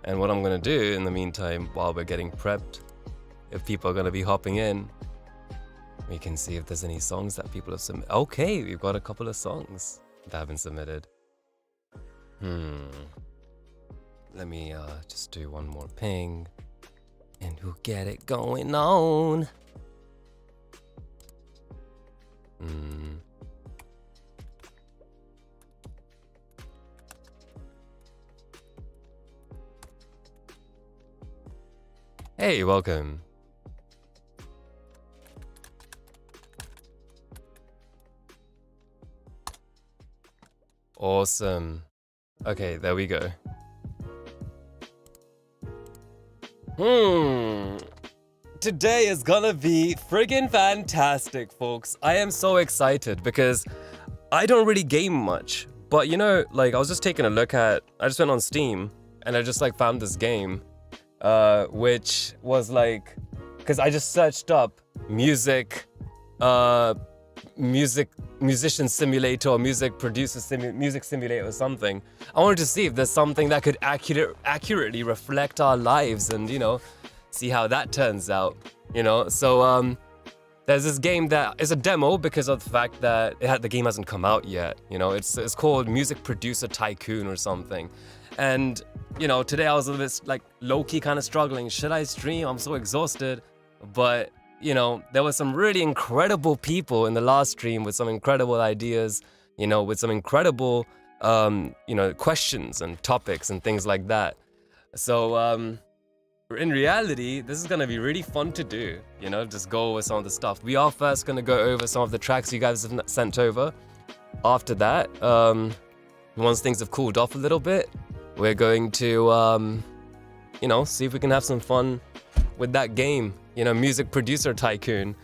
And what I'm gonna do in the meantime, while we're getting prepped, if people are gonna be hopping in, we can see if there's any songs that people have submitted. Okay, we've got a couple of songs that have been submitted. Let me just do one more ping, and we'll get it going on. Hey, welcome. Awesome. Okay, there we go. Today is gonna be friggin' fantastic, folks. I am so excited because I don't really game much. But you know, like I was just taking a look at, I just went on Steam and I just like found this game, which was like, cause I just searched up musician simulator or music simulator or something. I wanted to see if there's something that could accurately reflect our lives and, you know, see how that turns out, you know. So there's this game that is a demo because of the fact that the game hasn't come out yet, you know. It's called Music Producer Tycoon or something. And, you know, today I was a little bit like low-key kind of struggling. Should I stream? I'm so exhausted. But you know, there were some really incredible people in the last stream with some incredible ideas, you know, with some incredible, you know, questions and topics and things like that. So, in reality, this is going to be really fun to do, you know, just go over some of the stuff. We are first going to go over some of the tracks you guys have sent over. After that, once things have cooled off a little bit, we're going to, you know, see if we can have some fun with that game. You know, Music Producer Tycoon.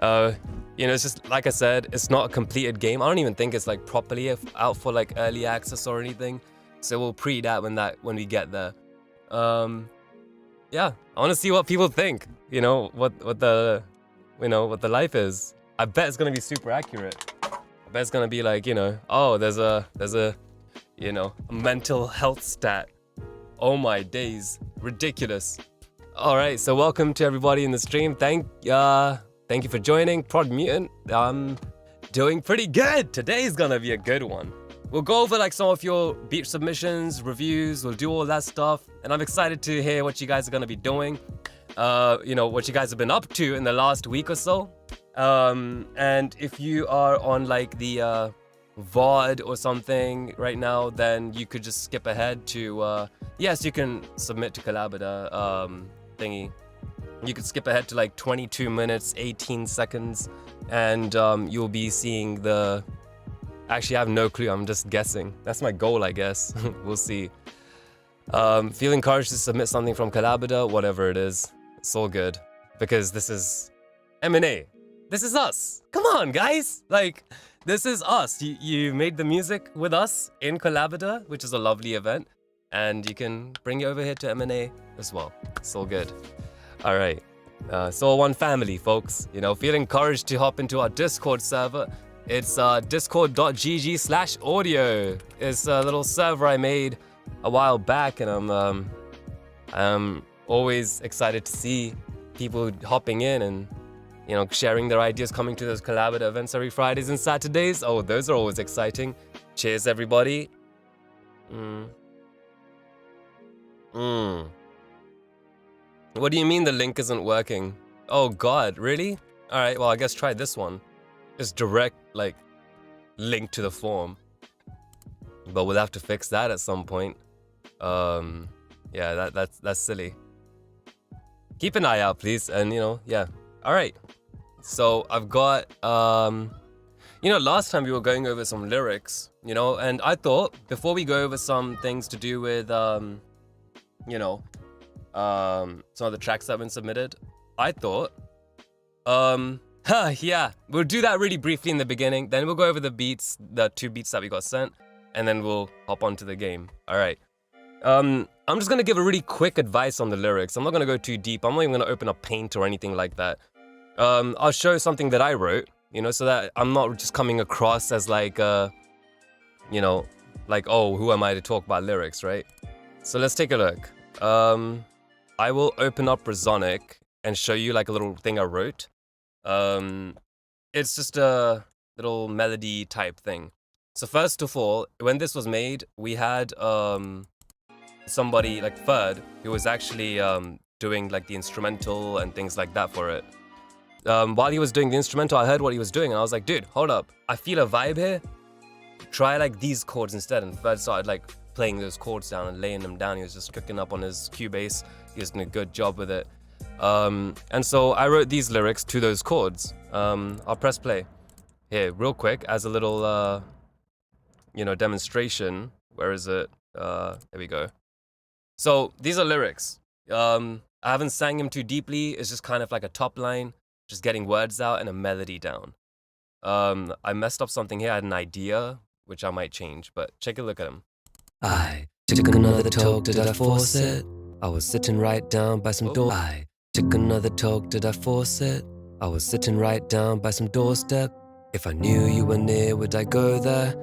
You know, it's just, like I said, it's not a completed game. I don't even think it's like properly out for like early access or anything. So we'll pre that when we get there. Yeah, I want to see what people think. You know, what the life is. I bet it's gonna be super accurate. I bet it's gonna be like, you know, oh, there's a you know, a mental health stat. Oh my days, ridiculous. All right, so welcome to everybody in the stream. Thank you for joining. Prod Mutant, I'm doing pretty good. Today's gonna be a good one. We'll go over like some of your beat submissions, reviews. We'll do all that stuff, and I'm excited to hear what you guys are gonna be doing. You know, what you guys have been up to in the last week or so. And if you are on like the VOD or something right now, then you could just skip ahead to yes, you can submit to Collabida thingy. You could skip ahead to like 22 minutes 18 seconds and you'll be seeing the, actually I have no clue, I'm just guessing. That's my goal, I guess. We'll see. Feel encouraged to submit something from Collabida, whatever it is, it's all good, because this is M&A. This is us. Come on, guys. Like, this is us. You made the music with us in Collabida, which is a lovely event, and you can bring it over here to M&A as well. It's all good. All right. It's all one family, folks. You know, feel encouraged to hop into our Discord server. It's discord.gg/audio. It's a little server I made a while back, and I'm always excited to see people hopping in and, you know, sharing their ideas, coming to those Collabida events every Fridays and Saturdays. Oh, those are always exciting. Cheers, everybody. What do you mean the link isn't working? Oh God, really? All right, well, I guess try this one. Just direct, like, link to the form. But we'll have to fix that at some point. Yeah, that's silly. Keep an eye out, please, and, you know, yeah. All right. So I've got, you know, last time we were going over some lyrics, you know, and I thought before we go over some things to do with, you know, some of the tracks that have been submitted, I thought, yeah, we'll do that really briefly in the beginning. Then we'll go over the beats, the 2 beats that we got sent, and then we'll hop onto the game. All right. I'm just gonna give a really quick advice on the lyrics. I'm not gonna go too deep. I'm not even gonna open up Paint or anything like that. I'll show something that I wrote, you know, so that I'm not just coming across as like, you know, like, oh, who am I to talk about lyrics, right? So let's take a look. I will open up Resonic and show you like a little thing I wrote. It's just a little melody type thing. So first of all, when this was made, we had somebody like Ferd who was actually doing like the instrumental and things like that for it. While he was doing the instrumental, I heard what he was doing and I was like, dude, hold up. I feel a vibe here. Try like these chords instead. And Ferd started like playing those chords down and laying them down. He was just cooking up on his Cubase. He was doing a good job with it. And so I wrote these lyrics to those chords. I'll press play here real quick as a little, demonstration. Where is it? There we go. So these are lyrics. I haven't sang them too deeply. It's just kind of like a top line, just getting words out and a melody down. I messed up something here. I had an idea, which I might change, but take a look at them. I took another talk, did I force it? I was sitting right down by some door. I took another talk, did I force it? I was sitting right down by some doorstep. If I knew you were near, would I go there?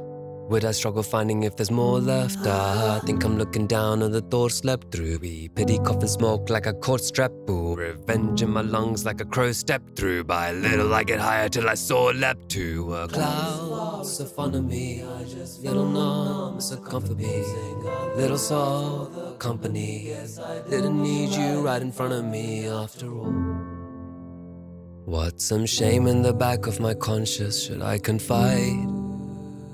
Would I struggle finding if there's more left? I think I'm looking down on the thoughts slept through. Be pity, cough and smoke like I caught strep. Ooh, revenge in my lungs like a crow stepped through. By little I get higher till I soar leapt to a cloud. So fun of me, I just little numb, so comfort me. Little saw the company. Didn't need you right in front of me after all. What's some shame in the back of my conscience? Should I confide?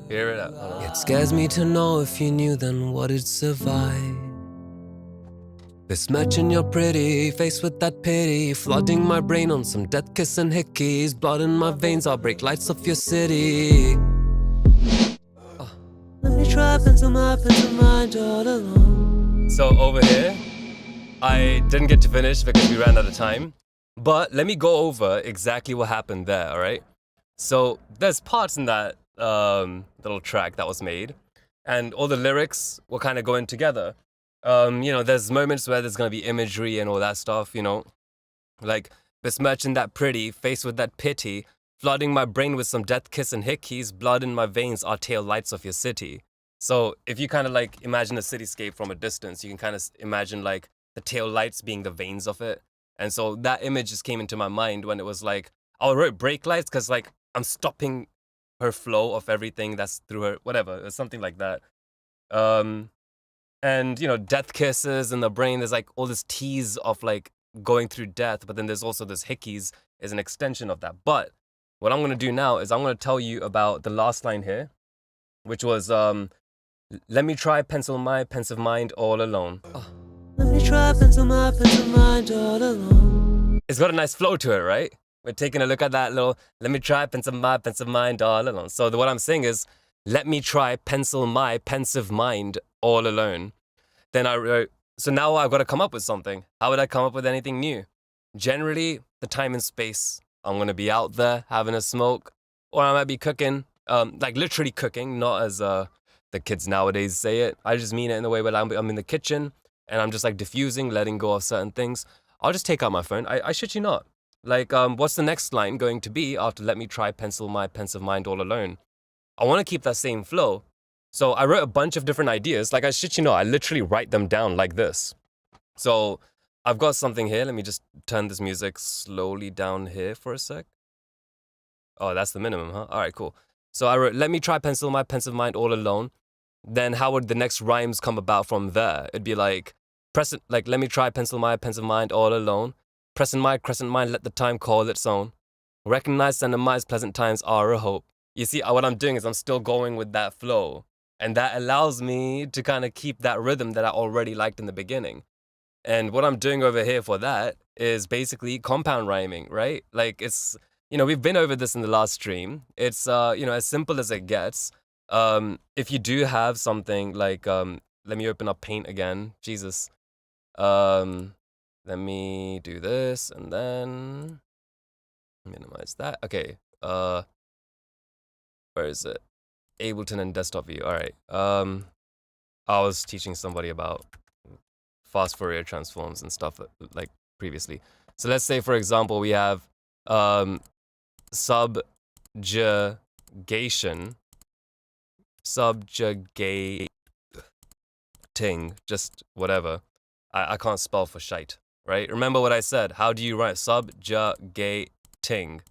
Hear it out. It scares me to know if you knew then what it'd survive. Besmirching your pretty face with that pity, flooding my brain on some death kiss and hickeys. Blood in my veins, I'll break lights off your city. Let me try pencil my mind all alone. So over here, I didn't get to finish because we ran out of time. But let me go over exactly what happened there, alright? So there's parts in that little track that was made, and all the lyrics were kind of going together. There's moments where there's gonna be imagery and all that stuff, like besmirching that pretty face with that pity, flooding my brain with some death kiss and hickeys, blood in my veins are tail lights of your city. So if you kind of like imagine a cityscape from a distance, you can kind of imagine like the tail lights being the veins of it. And so that image just came into my mind when it was like, I wrote brake lights because like I'm stopping her flow of everything that's through her, whatever, or something like that. And death kisses in the brain, there's like all this tease of like going through death, but then there's also this hickeys is an extension of that. But what I'm gonna do now is I'm gonna tell you about the last line here, which was, let me try pencil my pensive mind all alone. Let me try pencil my pensive mind all alone. It's got a nice flow to it, right? We're taking a look at that little, let me try pencil my pensive mind all alone. So what I'm saying is, let me try pencil my pensive mind all alone. Then I wrote, so now I've got to come up with something. How would I come up with anything new? Generally, the time and space. I'm going to be out there having a smoke, or I might be cooking, like literally cooking, not as the kids nowadays say it. I just mean it in the way where I'm in the kitchen and I'm just like diffusing, letting go of certain things. I'll just take out my phone. I shit you not. Like, what's the next line going to be after let me try pencil my pensive mind all alone? I want to keep that same flow. So I wrote a bunch of different ideas. Like, I shit you not, I literally write them down like this. So I've got something here. Let me just turn this music slowly down here for a sec. Oh, that's the minimum, huh? All right, cool. So I wrote, let me try pencil my pensive mind all alone. Then how would the next rhymes come about from there? It'd be like, let me try pencil my pensive mind all alone. Pressing my crescent mind, let the time call its own. Recognize and demise pleasant times are a hope. You see, what I'm doing is I'm still going with that flow. And that allows me to kind of keep that rhythm that I already liked in the beginning. And what I'm doing over here for that is basically compound rhyming, right? Like it's, we've been over this in the last stream. It's, as simple as it gets. If you do have something like, let me open up Paint again. Jesus. Let me do this and then minimize that. Okay. Where is it? Ableton and desktop view. All right. I was teaching somebody about fast Fourier transforms and stuff like previously. So let's say, for example, we have subjugating, just whatever. I can't spell for shite, right? Remember what I said. How do you write subjugating,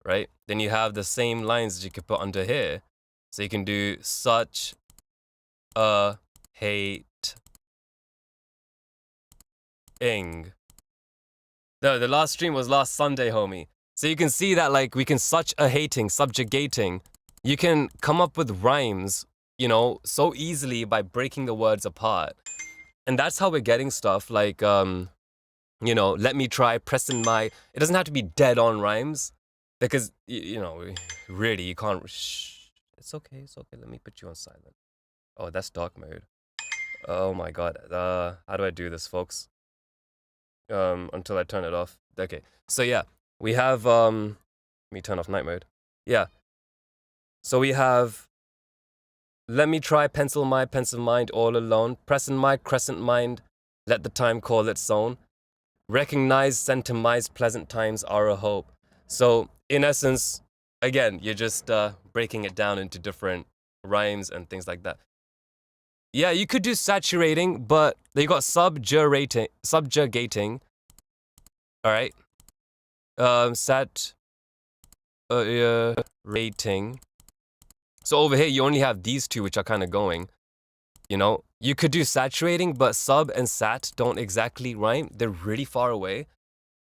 right? Then you have the same lines that you could put under here. So you can do such a hate ing. No, the last stream was last Sunday, homie. So you can see that like we can such a hating, subjugating. You can come up with rhymes, you know, so easily by breaking the words apart. And that's how we're getting stuff like, you know, let me try, pressing my. It doesn't have to be dead on rhymes because, you know, really, you can't. Shh. It's okay. It's okay. Let me put you on silent. Oh, that's dark mode. Oh my god. How do I do this, folks? Until I turn it off. Okay. So yeah, we have let me turn off night mode. Yeah. So we have let me try pencil my pensive mind all alone. Present my crescent mind. Let the time call its own. Recognize sentimise pleasant times are a hope. So in essence, again, you're just breaking it down into different rhymes and things like that. Yeah, you could do saturating, but you got subjugating. All right. Rating. So over here, you only have these two, which are kind of going. You know, you could do saturating, but sub and sat don't exactly rhyme. They're really far away.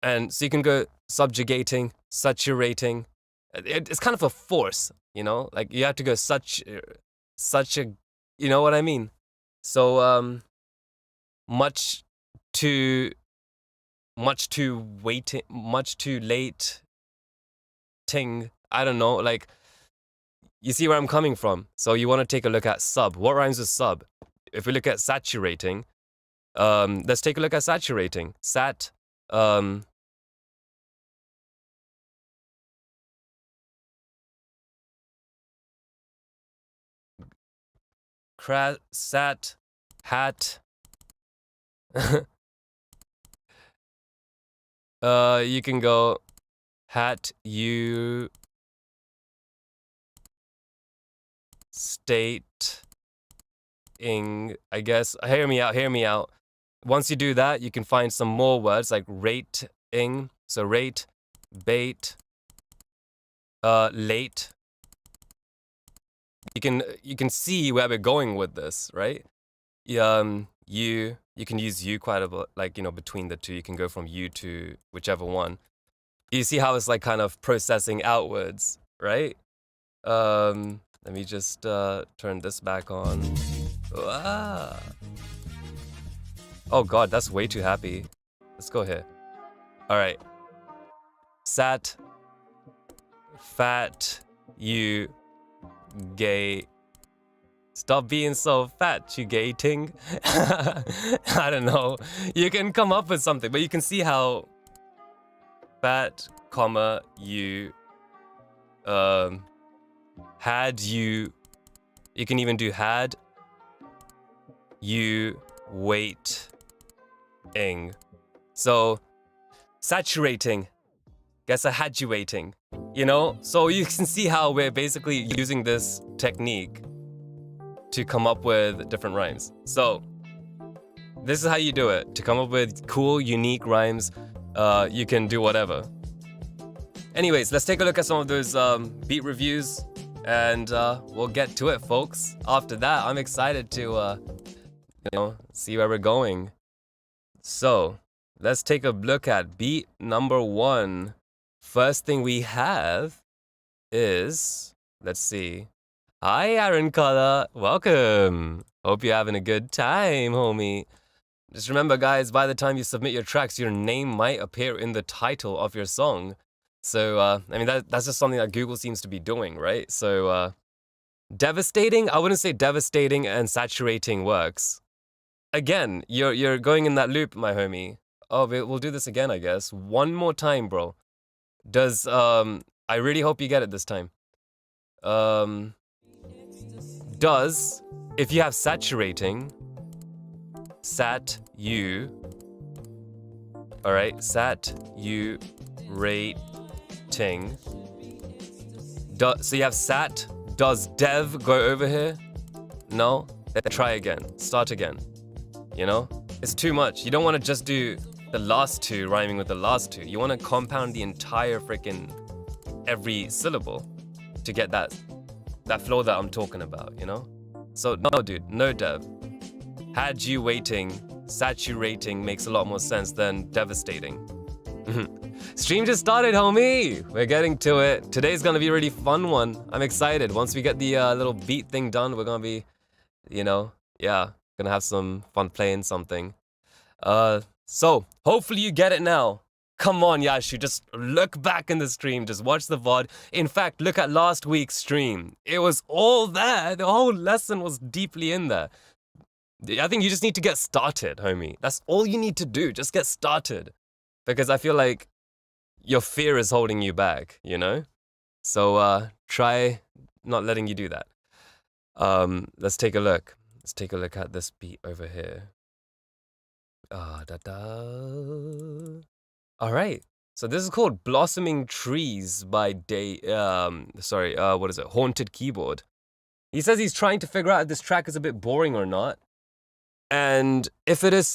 And so you can go subjugating, saturating. It's kind of a force, you know? Like you have to go such a, you know what I mean? So much too late ting. I don't know, like you see where I'm coming from. So you want to take a look at sub. What rhymes with sub? If we look at saturating, let's take a look at saturating. Sat, sat, hat. You can go hat, you, state, ing, I guess. Hear me out. Once you do that, you can find some more words like rating. So rate, bait, late. You can see where we're going with this, right? You can use you quite a bit, like, you know, between the two. You can go from you to whichever one. You see how it's like kind of processing outwards, right? Let me just turn this back on. Ah. Oh god, that's way too happy. Let's go here. All right. Sat, fat, you, gay. Stop being so fat, you gating. I don't know. You can come up with something, but you can see how fat, comma, you, had you. You can even do had you wait ing. So saturating gets a haduating, you know? So you can see how we're basically using this technique to come up with different rhymes. So this is how you do it. To come up with cool, unique rhymes, you can do whatever. Anyways, let's take a look at some of those beat reviews, and we'll get to it, folks. After that, I'm excited to, see where we're going. So let's take a look at beat number 1. First thing we have is, let's see. Hi, Aaron Color. Welcome. Hope you're having a good time, homie. Just remember, guys, by the time you submit your tracks, your name might appear in the title of your song. So, I mean, that's just something that Google seems to be doing, right? So, devastating? I wouldn't say devastating and saturating works. Again, you're going in that loop, my homie. Oh, we'll do this again, I guess. One more time, bro. Does, I really hope you get it this time. Does, if you have saturating, sat, you, all right, sat, you, rating. So you have sat, does dev go over here? No? Try again, start again, you know? It's too much. You don't want to just do the last two rhyming with the last two. You want to compound the entire freaking every syllable to get that flow that I'm talking about, you know? So no, dude, no dev. Had you waiting, saturating makes a lot more sense than devastating. Stream just started, homie. We're getting to it. Today's gonna be a really fun one. I'm excited. Once we get the little beat thing done, we're gonna be, you know, yeah, gonna have some fun playing something. So hopefully you get it now. Come on, Yashu, just look back in the stream, just watch the VOD. In fact, look at last week's stream. It was all there. The whole lesson was deeply in there. I think you just need to get started, homie. That's all you need to do. Just get started. Because I feel like your fear is holding you back, you know? So try not letting you do that. Let's take a look. Let's take a look at this beat over here. All right. So this is called Blossoming Trees by what is it? Haunted Keyboard. He says he's trying to figure out if this track is a bit boring or not. And if it is,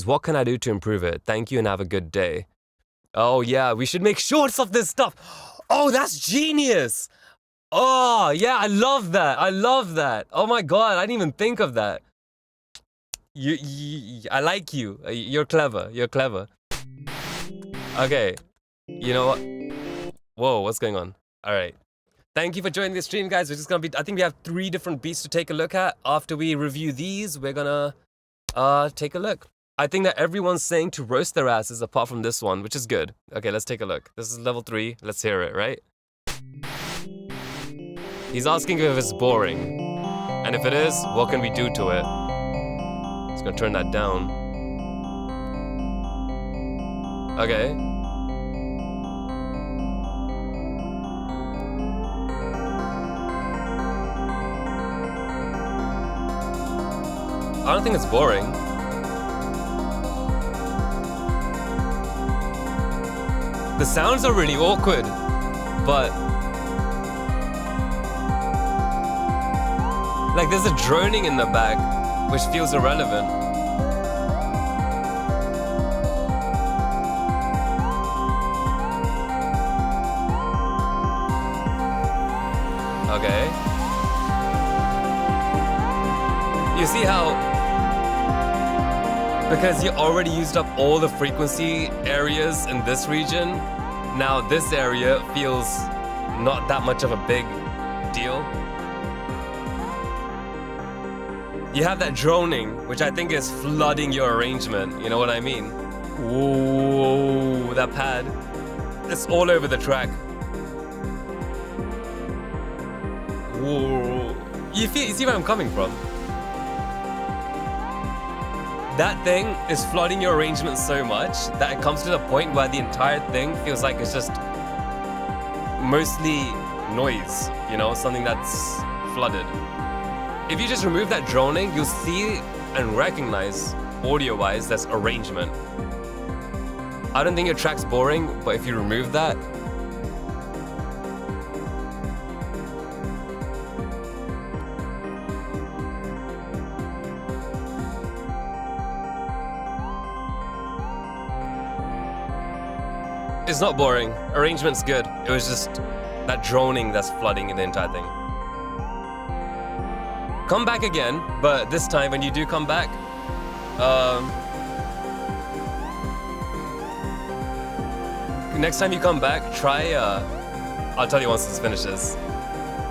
what can I do to improve it? Thank you and have a good day. Oh yeah, we should make shorts of this stuff. Oh, that's genius. Oh yeah, I love that. I love that. Oh my God, I didn't even think of that. I like you. You're clever. You're clever. Okay. You know what? Whoa, what's going on? All right. Thank you for joining the stream, guys. We're just gonna be, I think we have 3 different beats to take a look at. After we review these, we're gonna take a look. I think that everyone's saying to roast their asses apart from this one, which is good. Okay, let's take a look. This is level 3. Let's hear it, right? He's asking if it's boring. And if it is, what can we do to it? Just gonna turn that down. Okay. I don't think it's boring. The sounds are really awkward, but like there's a droning in the back, which feels irrelevant. Okay. You see how, because you already used up all the frequency areas in this region, now this area feels not that much of a big deal. You have that droning, which I think is flooding your arrangement, you know what I mean? Whoa, that pad. It's all over the track. Whoa. You see where I'm coming from? That thing is flooding your arrangement so much that it comes to the point where the entire thing feels like it's just mostly noise, you know, something that's flooded. If you just remove that droning, you'll see and recognize audio-wise that's arrangement. I don't think your track's boring, but if you remove that, it's not boring. Arrangement's good. It was just that droning that's flooding the entire thing. Come back again, but this time when you do come back, next time you come back, try, I'll tell you once this finishes.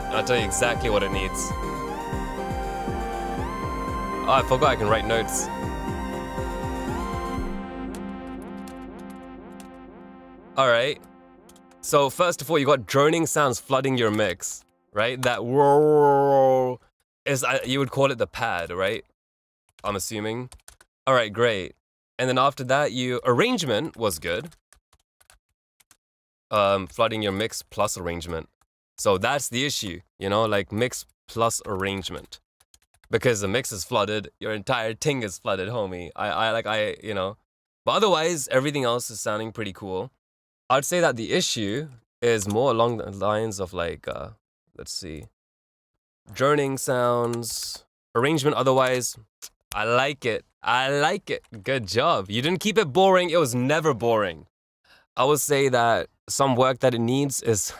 I'll tell you exactly what it needs. Oh, I forgot I can write notes. Alright, so first of all, you got droning sounds flooding your mix, right? That whirr is, you would call it the pad, right? I'm assuming. Alright, great. And then after that, arrangement was good. Flooding your mix plus arrangement. So that's the issue, you know, like mix plus arrangement. Because the mix is flooded, your entire thing is flooded, homie. You know. But otherwise, everything else is sounding pretty cool. I'd say that the issue is more along the lines of like, let's see, droning sounds, arrangement. Otherwise, I like it. I like it. Good job. You didn't keep it boring. It was never boring. I would say that some work that it needs is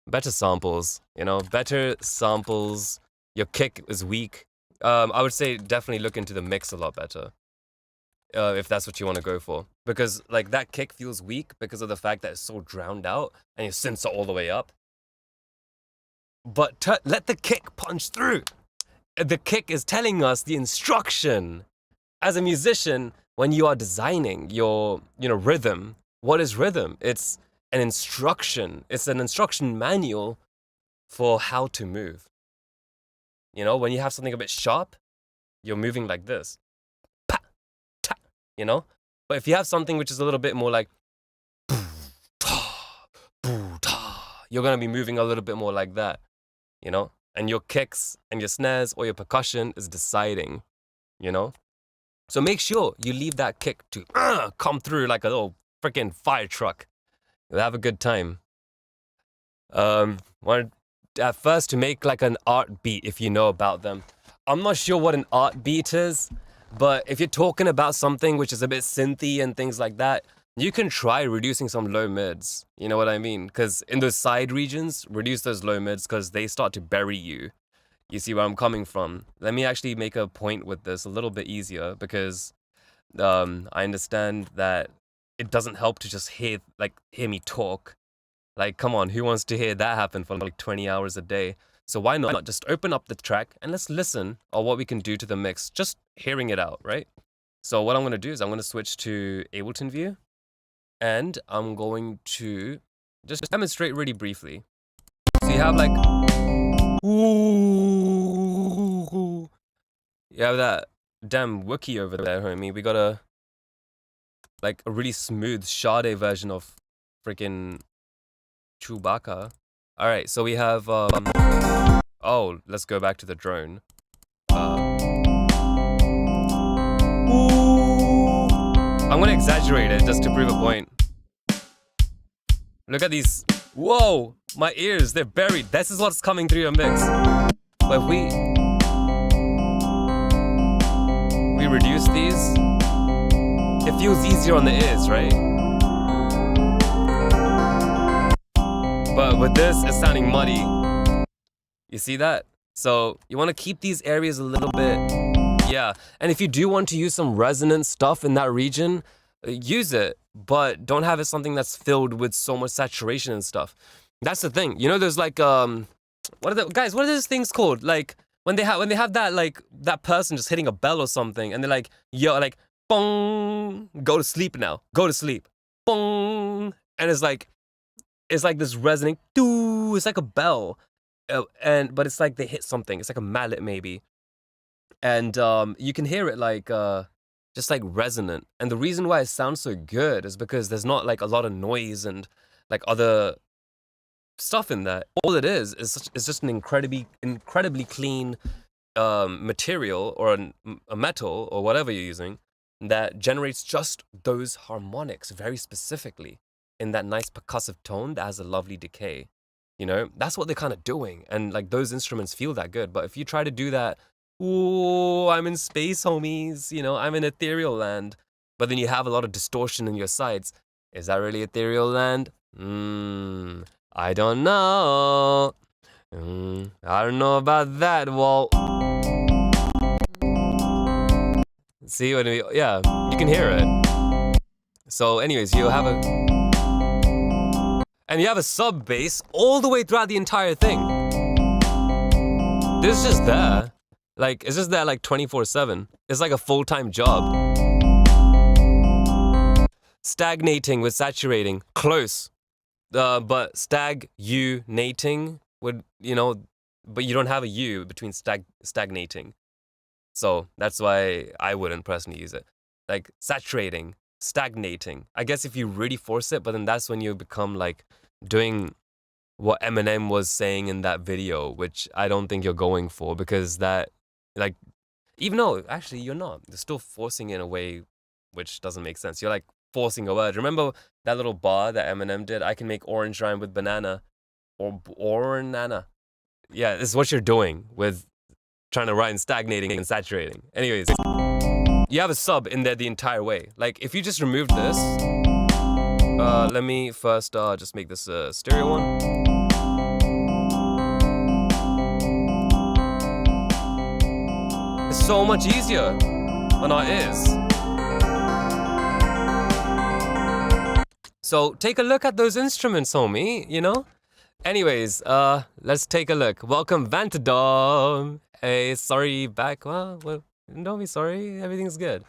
better samples. You know, better samples. Your kick is weak. I would say definitely look into the mix a lot better. If that's what you want to go for. Because, like, that kick feels weak because of the fact that it's so drowned out and your synths are all the way up. But let the kick punch through. The kick is telling us the instruction. As a musician, when you are designing your, rhythm, what is rhythm? It's an instruction. It's an instruction manual for how to move. You know, when you have something a bit sharp, you're moving like this. Pa, ta, you know? But if you have something which is a little bit more like you're going to be moving a little bit more like that, you know? And your kicks and your snares or your percussion is deciding, you know? So make sure you leave that kick to come through like a little freaking fire truck. You'll have a good time. Wanted at first to make like an art beat if you know about them. I'm not sure what an art beat is, but if you're talking about something which is a bit synthy and things like that, you can try reducing some low mids. You know what I mean? Because in those side regions, reduce those low mids because they start to bury you. You see where I'm coming from? Let me actually make a point with this a little bit easier because I understand that it doesn't help to just hear me talk. Like, come on, who wants to hear that happen for like 20 hours a day? So why not just open up the track and let's listen on what we can do to the mix, just hearing it out, right? So what I'm going to do is I'm going to switch to Ableton View and I'm going to just demonstrate really briefly. So you have like, ooh, you have that damn Wookiee over there, homie. We got a really smooth Sade version of freaking Chewbacca. All right, so we have oh, let's go back to the drone. I'm gonna exaggerate it just to prove a point. Look at these. Whoa, my ears, they're buried. This is what's coming through your mix. But if we reduce these, it feels easier on the ears, right? But with this, it's sounding muddy. You see that? So you want to keep these areas a little bit, yeah. And if you do want to use some resonant stuff in that region, use it. But don't have it something that's filled with so much saturation and stuff. That's the thing. You know, there's like what are those things called? Like when they have that that person just hitting a bell or something, and they're like, yo, like, bong, go to sleep now, go to sleep, bong, and it's like this resonating, doo, it's like a bell, but it's like they hit something. It's like a mallet maybe, and you can hear it like just like resonant. And the reason why it sounds so good is because there's not like a lot of noise and like other stuff in that. All it is just an incredibly clean material or a metal or whatever you're using that generates just those harmonics very specifically in that nice percussive tone that has a lovely decay. You know, that's what they're kind of doing, and like those instruments feel that good. But if you try to do that, ooh, I'm in space, homies, you know, I'm in ethereal land, but then you have a lot of distortion in your sides. Is that really ethereal land? I don't know. I don't know about that, Walt. See, yeah, you can hear it. So anyways, you have a sub bass all the way throughout the entire thing. This is just there. Like, it's just there like 24/7. It's like a full-time job. Stagnating with saturating, close. But stagnating would, you know, but you don't have a U between stagnating. So that's why I wouldn't personally use it. Like saturating, stagnating. I guess if you really force it, but then that's when you become like doing what Eminem was saying in that video, which I don't think you're going for, because that, like, even though actually you're not, you're still forcing it in a way which doesn't make sense. You're like forcing a word. Remember that little bar that Eminem did? I can make orange rhyme with banana or nana. Yeah, this is what you're doing with trying to rhyme stagnating and saturating. Anyways, you have a sub in there the entire way. Like, if you just removed this, let me first just make this a stereo one. It's so much easier on our ears. So take a look at those instruments, homie, you know? Anyways, let's take a look. Welcome, Vantadom. Hey, sorry, back. Well, don't be sorry. Everything's good.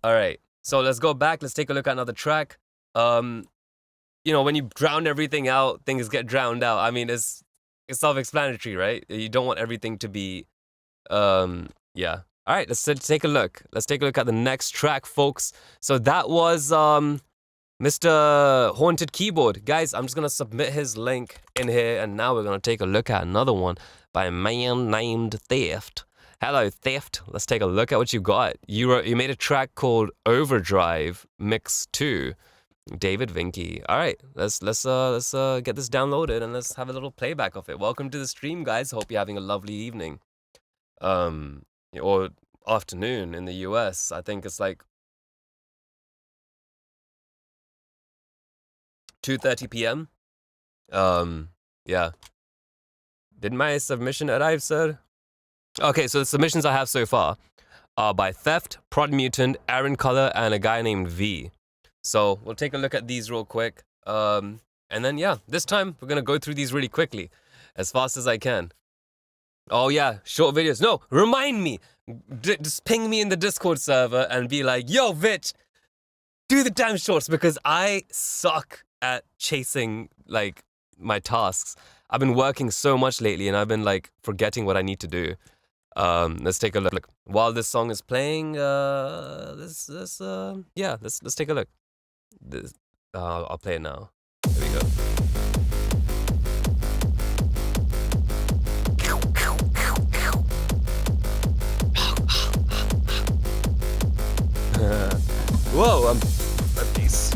All right. So let's go back. Let's take a look at another track. You know, when you drown everything out, things get drowned out. I mean, it's self-explanatory, right? You don't want everything to be, yeah. All right, let's take a look. Let's take a look at the next track, folks. So that was, Mr. Haunted Keyboard. Guys, I'm just going to submit his link in here, and now we're going to take a look at another one by a man named Theft. Hello, Theft. Let's take a look at what you got. You made a track called Overdrive Mix 2. David Vichy. All right, let's get this downloaded and let's have a little playback of it. Welcome to the stream, guys. Hope you're having a lovely evening. Or afternoon in the US. I think it's like 2:30 p.m. Yeah. Did my submission arrive, sir? Okay, so the submissions I have so far are by Theft, Prod Mutant, Aaron Color, and a guy named V. So we'll take a look at these real quick. And then, yeah, this time we're going to go through these really quickly, as fast as I can. Oh, yeah, short videos. No, remind me. Just ping me in the Discord server and be like, yo, Vich, do the damn shorts, because I suck at chasing, like, my tasks. I've been working so much lately, and I've been, like, forgetting what I need to do. Let's take a look. While this song is playing, let's take a look. I'll play it now. Here we go. Whoa, I'm a piece.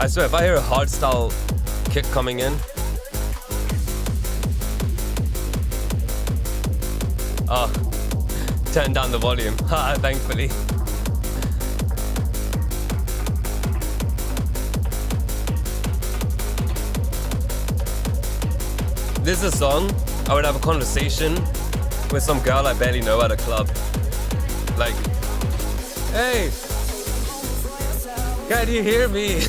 I swear, if I hear a hardstyle kick coming in, turn down the volume. Thankfully. This is a song I would have a conversation with some girl I barely know at a club. Like, hey, can you hear me?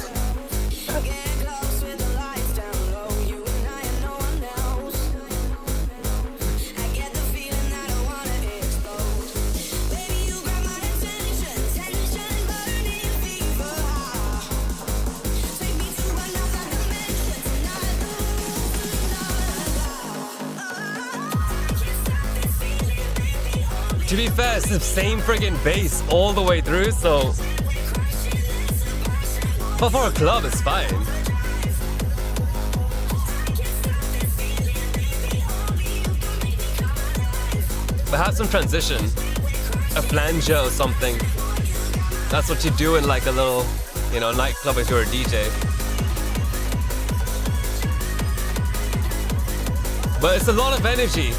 To be fair, it's the same friggin' bass all the way through, so... But for a club, it's fine. But have some transition. A flanger or something. That's what you do in like a little, you know, nightclub if you're a DJ. But it's a lot of energy.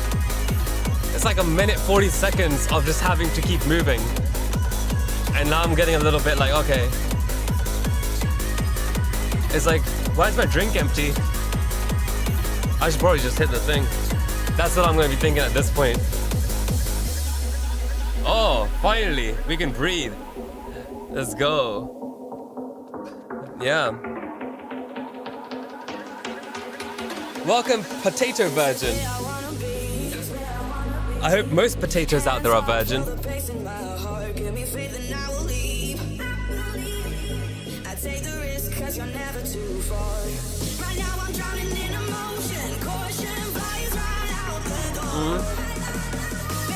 It's like a minute 40 seconds of just having to keep moving. And now I'm getting a little bit like, okay. It's like, why is my drink empty? I should probably just hit the thing. That's what I'm going to be thinking at this point. Oh, finally, we can breathe. Let's go. Yeah. Welcome, Potato Virgin. I hope most potatoes out there are virgin.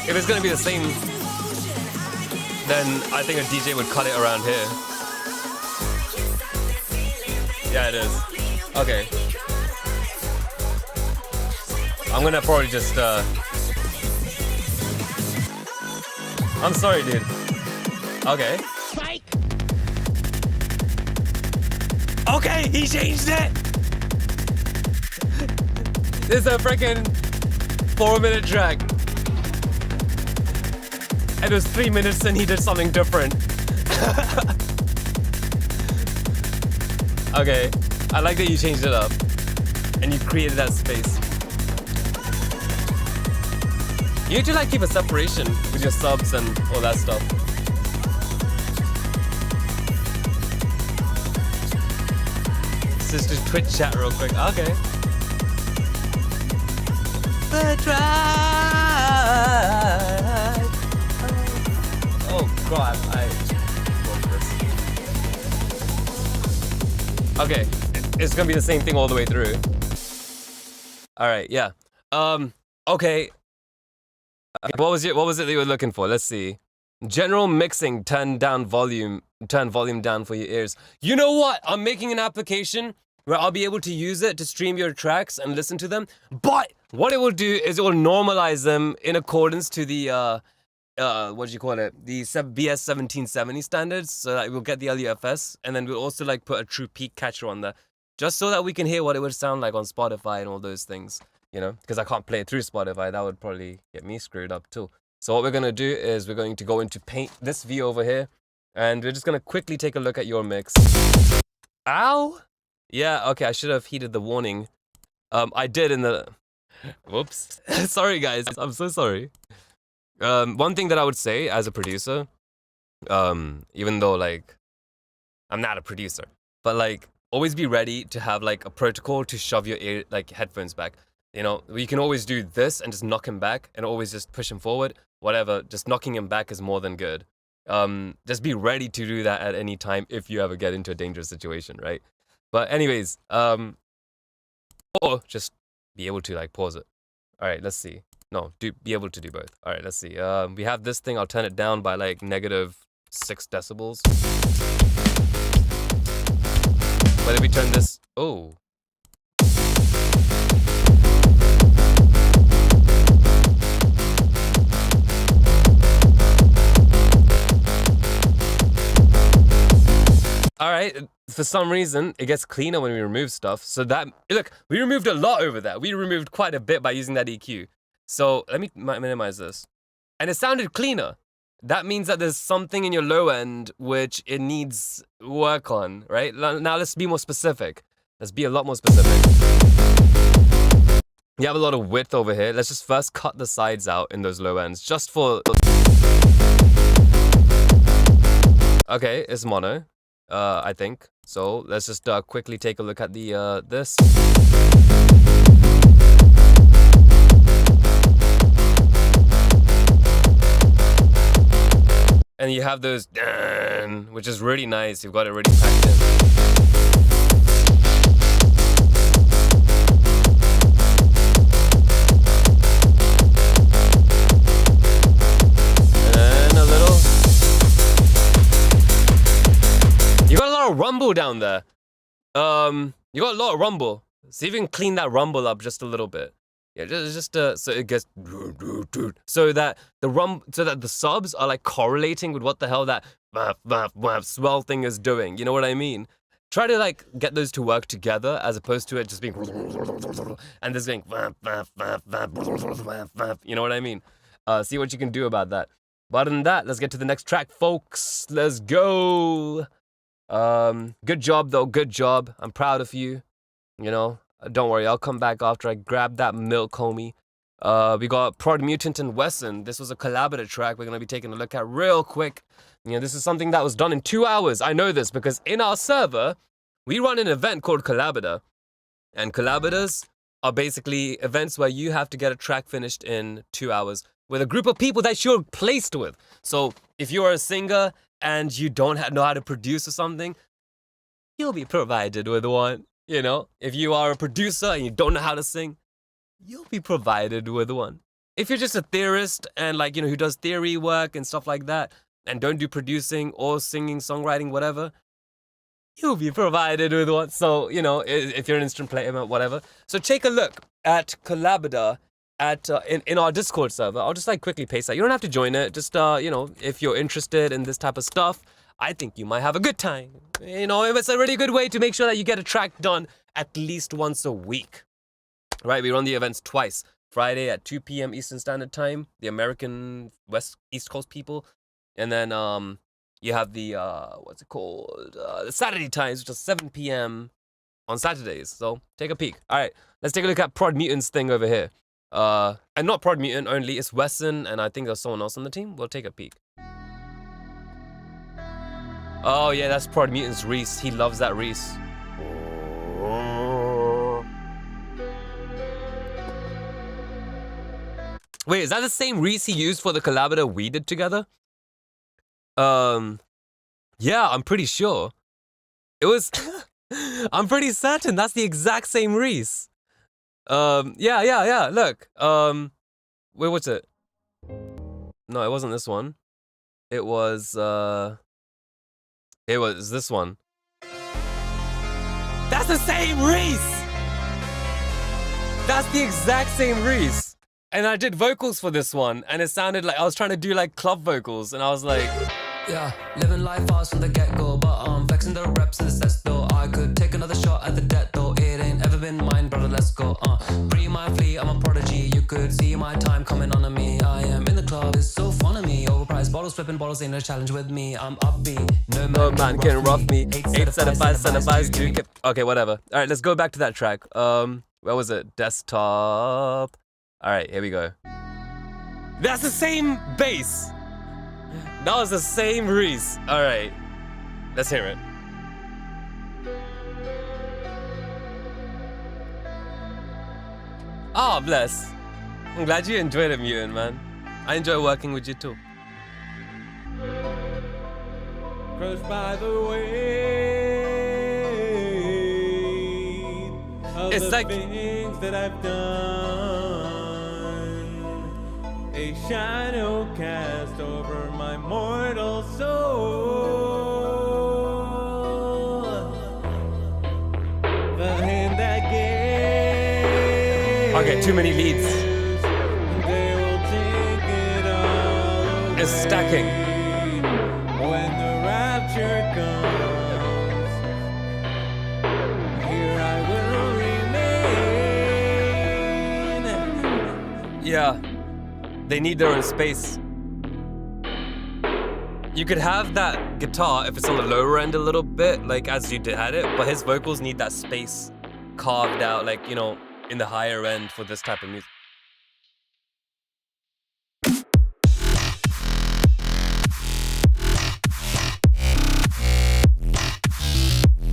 If it's gonna be the same, then I think a DJ would cut it around here. Yeah, it is. Okay. I'm gonna probably just, I'm sorry, dude. Okay. Spike. Okay, he changed it! This is a freaking 4-minute track. And it was 3 minutes and he did something different. Okay, I like that you changed it up. And you created that space. You need to like keep a separation with your subs and all that stuff. This is just Twitch chat real quick. Okay. The drive. Oh god, I love this. Okay, it's gonna be the same thing all the way through. All right, yeah. Okay. What was it that you were looking for? Let's see. General mixing, turn volume down for your ears. You know what? I'm making an application where I'll be able to use it to stream your tracks and listen to them. But what it will do is it will normalize them in accordance to the what do you call it? The BS 1770 standards, so that we'll get the LUFS, and then we'll also like put a true peak catcher on there, just so that we can hear what it would sound like on Spotify and all those things. You know, because I can't play it through Spotify. That would probably get me screwed up too. So what we're going to do is we're going to go into Paint, this view over here, and we're just going to quickly take a look at your mix. Ow! Yeah, okay, I should have heeded the warning. I did in the... Whoops. Sorry, guys. I'm so sorry. One thing that I would say as a producer, even though, like, I'm not a producer, but, like, always be ready to have, like, a protocol to shove your ear, like, headphones back. You know, you can always do this and just knock him back and always just push him forward. Whatever, just knocking him back is more than good. Just be ready to do that at any time if you ever get into a dangerous situation, right? But anyways, or just be able to like pause it. All right, let's see. No, be able to do both. All right, let's see. We have this thing. I'll turn it down by like -6 decibels. But if we turn this, oh. All right, for some reason, it gets cleaner when we remove stuff. So that, look, we removed a lot over that. We removed quite a bit by using that EQ. So let me minimize this. And it sounded cleaner. That means that there's something in your low end which it needs work on, right? Now let's be more specific. Let's be a lot more specific. You have a lot of width over here. Let's just first cut the sides out in those low ends, just for... Okay, it's mono. I think. So let's just quickly take a look at the this. And you have those, which is really nice. You've got it really packed in. Rumble down there. You got a lot of rumble. So you can clean that rumble up just a little bit. Yeah, just so it gets so that the subs are like correlating with what the hell that swell thing is doing. You know what I mean? Try to like get those to work together as opposed to it just being and this going. You know what I mean? See what you can do about that. But other than that, let's get to the next track, folks. Let's go. Good job though, good job. I'm proud of you. You know, don't worry, I'll come back after I grab that milk, homie. We got Prod Mutant and Wesson. This was a collaborative track we're gonna be taking a look at real quick. You know, this is something that was done in 2 hours. I know this because in our server, we run an event called Collabida. And Collabidas are basically events where you have to get a track finished in 2 hours with a group of people that you're placed with. So if you're a singer and you don't know how to produce or something, you'll be provided with one. You know, if you are a producer and you don't know how to sing, you'll be provided with one. If you're just a theorist and like, you know, who does theory work and stuff like that and don't do producing or singing, songwriting, whatever, you'll be provided with one. So, you know, if you're an instrument player, whatever. So take a look at Collabida at in our Discord server. I'll just like quickly paste that. You don't have to join it. Just you know, if you're interested in this type of stuff, I think you might have a good time. You know, it's a really good way to make sure that you get a track done at least once a week. Right, we run the events twice. Friday at 2 p.m. Eastern Standard Time, the American East Coast people. And then you have the, what's it called? The Saturday times, which is 7 p.m. on Saturdays. So take a peek. All right, let's take a look at Prod Mutant's thing over here. And not Prod Mutant only, it's Wesson, and I think there's someone else on the team. We'll take a peek. Oh yeah, that's Prod Mutant's Reese. He loves that Reese. Wait, is that the same Reese he used for the collab that we did together? Yeah, I'm pretty sure. It was... I'm pretty certain that's the exact same Reese. Yeah, look. Wait, what's it? No, it wasn't this one. It was this one. That's the same Reese! That's the exact same Reese. And I did vocals for this one, and it sounded like I was trying to do like club vocals, and I was like, yeah, living life fast from the get-go, but I'm flexing the reps in the sets though. I could take another shot at the debt though. It ain't ever been mine, brother, let's go. Free my fleet, I'm a prodigy. You could see my time coming on me. I am in the club, it's so fun of me. Overpriced bottles, flipping bottles, ain't no challenge with me. I'm upbeat, no man can rough me. 8 set of 5 set of 5, do. Okay, whatever. All right, let's go back to that track. Where was it? Desktop. All right, here we go. That's the same bass. That was the same Reese. All right, let's hear it. Oh, bless. I'm glad you enjoyed it, Mutant, man. I enjoy working with you too. Crushed by the weight of It's the like things that I've done. A shadow cast over my mortal soul. The hand that gave. Okay, too many leads. They will take it all. It's stacking. When the rapture comes, here I will remain. Yeah. They need their own space. You could have that guitar if it's on the lower end a little bit, like as you had it, but his vocals need that space carved out, like, you know, in the higher end for this type of music.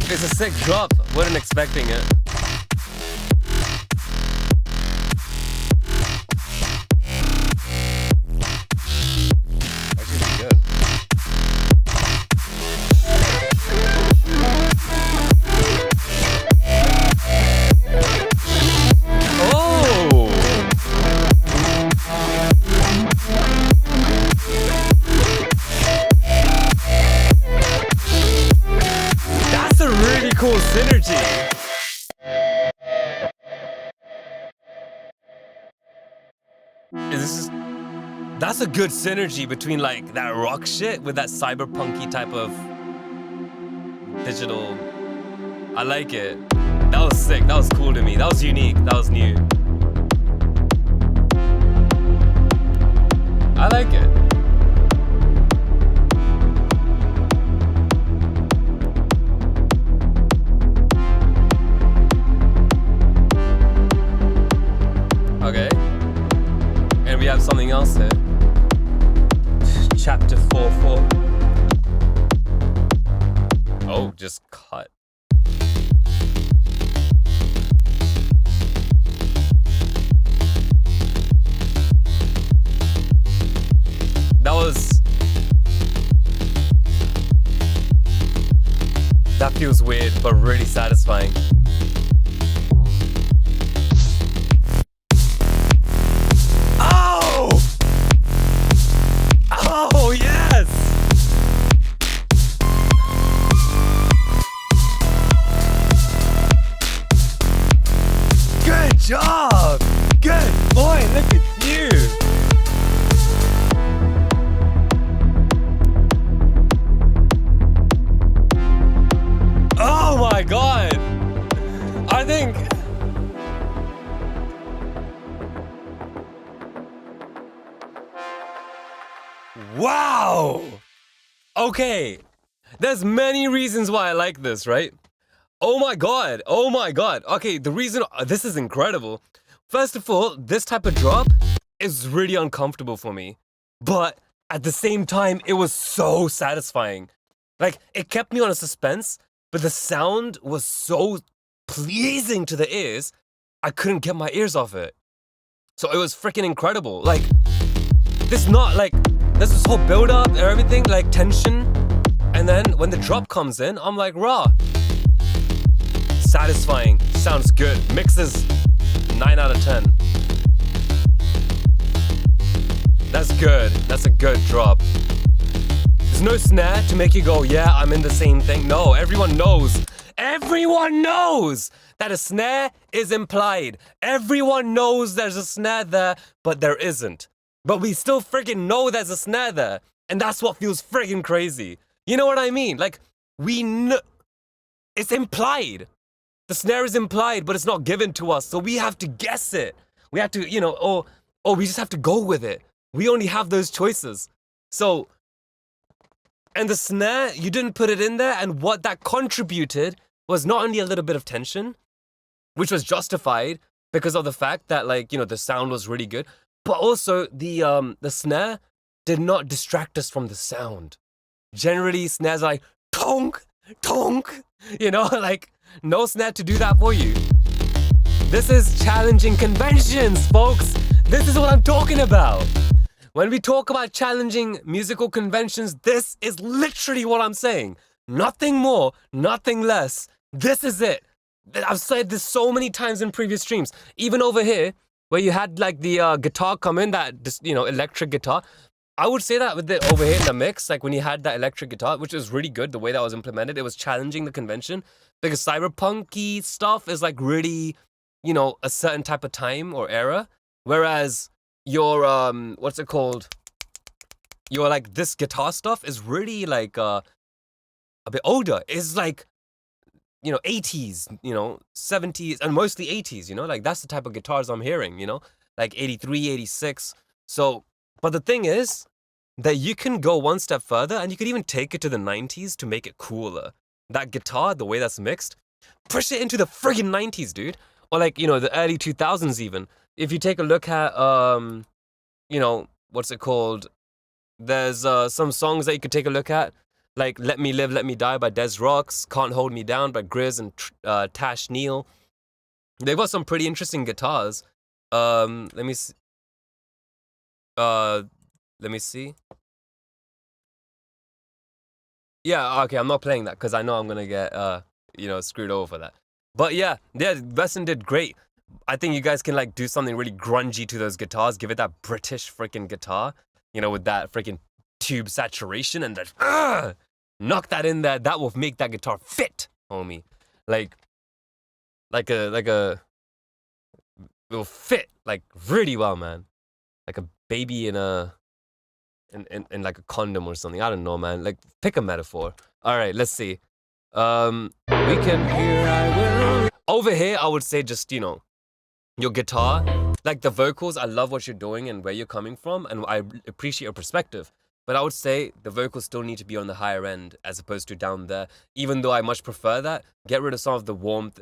It's a sick drop. Wasn't expecting it. Cool synergy. That's a good synergy between like that rock shit with that cyberpunky type of digital. I like it. That was sick. That was cool to me. That was unique. That was new. I like it. Okay. And we have something else here. Chapter 4:4. Oh, just cut. That feels weird, but really satisfying. Oh! Oh, yes! Good job! Good boy, look at you! Oh my god! Wow. Okay. There's many reasons why I like this, right? Oh my god. Oh my god. Okay, the reason this is incredible. First of all, this type of drop is really uncomfortable for me. But at the same time, it was so satisfying. Like, it kept me on a suspense, but the sound was so pleasing to the ears, I couldn't get my ears off it. So it was freaking incredible. Like, there's this whole build up and everything, like tension. And then when the drop comes in, I'm like, raw. Satisfying. Sounds good. Mixes 9 out of 10. That's good. That's a good drop. There's no snare to make you go, yeah, I'm in the same thing. No, everyone knows. Everyone knows that a snare is implied. Everyone knows there's a snare there, but there isn't. But we still freaking know there's a snare there. And that's what feels freaking crazy. You know what I mean? Like, we know. It's implied. The snare is implied, but it's not given to us. So we have to guess it. We have to, or we just have to go with it. We only have those choices. So, and the snare, you didn't put it in there. And what that contributed was not only a little bit of tension, which was justified because of the fact that, the sound was really good, but also the snare did not distract us from the sound. Generally, snares are like, tonk, tonk, no snare to do that for you. This is challenging conventions, folks. This is what I'm talking about. When we talk about challenging musical conventions, this is literally what I'm saying. Nothing more, nothing less. This is it. I've said this so many times in previous streams. Even over here, where you had the guitar come in, that electric guitar. I would say that with over here in the mix, like when you had that electric guitar, which was really good, the way that was implemented, it was challenging the convention. Because cyberpunky stuff is like really, a certain type of time or era. Whereas your, your this guitar stuff is really a bit older. It's 80s, 70s, and mostly 80s, that's the type of guitars I'm hearing, like 83, 86. So, but the thing is that you can go one step further and you could even take it to the 90s to make it cooler. That guitar, the way that's mixed, push it into the friggin' 90s, dude. Or the early 2000s even. If you take a look at, what's it called? There's some songs that you could take a look at. Like Let Me Live, Let Me Die by Des Rocks, Can't Hold Me Down by Grizz and Tash Neal. They've got some pretty interesting guitars. Let me see. Yeah, okay, I'm not playing that because I know I'm gonna get screwed over for that. But yeah, Weston did great. I think you guys can do something really grungy to those guitars. Give it that British freaking guitar, with that freaking tube saturation and that. Knock that in there. That will make that guitar fit, homie. Like it will fit really well, man. Like a baby in a condom or something. I don't know, man. Pick a metaphor. All right, let's see. We can over here. I would say just your guitar, the vocals. I love what you're doing and where you're coming from, and I appreciate your perspective. But I would say the vocals still need to be on the higher end as opposed to down there. Even though I much prefer that, get rid of some of the warmth.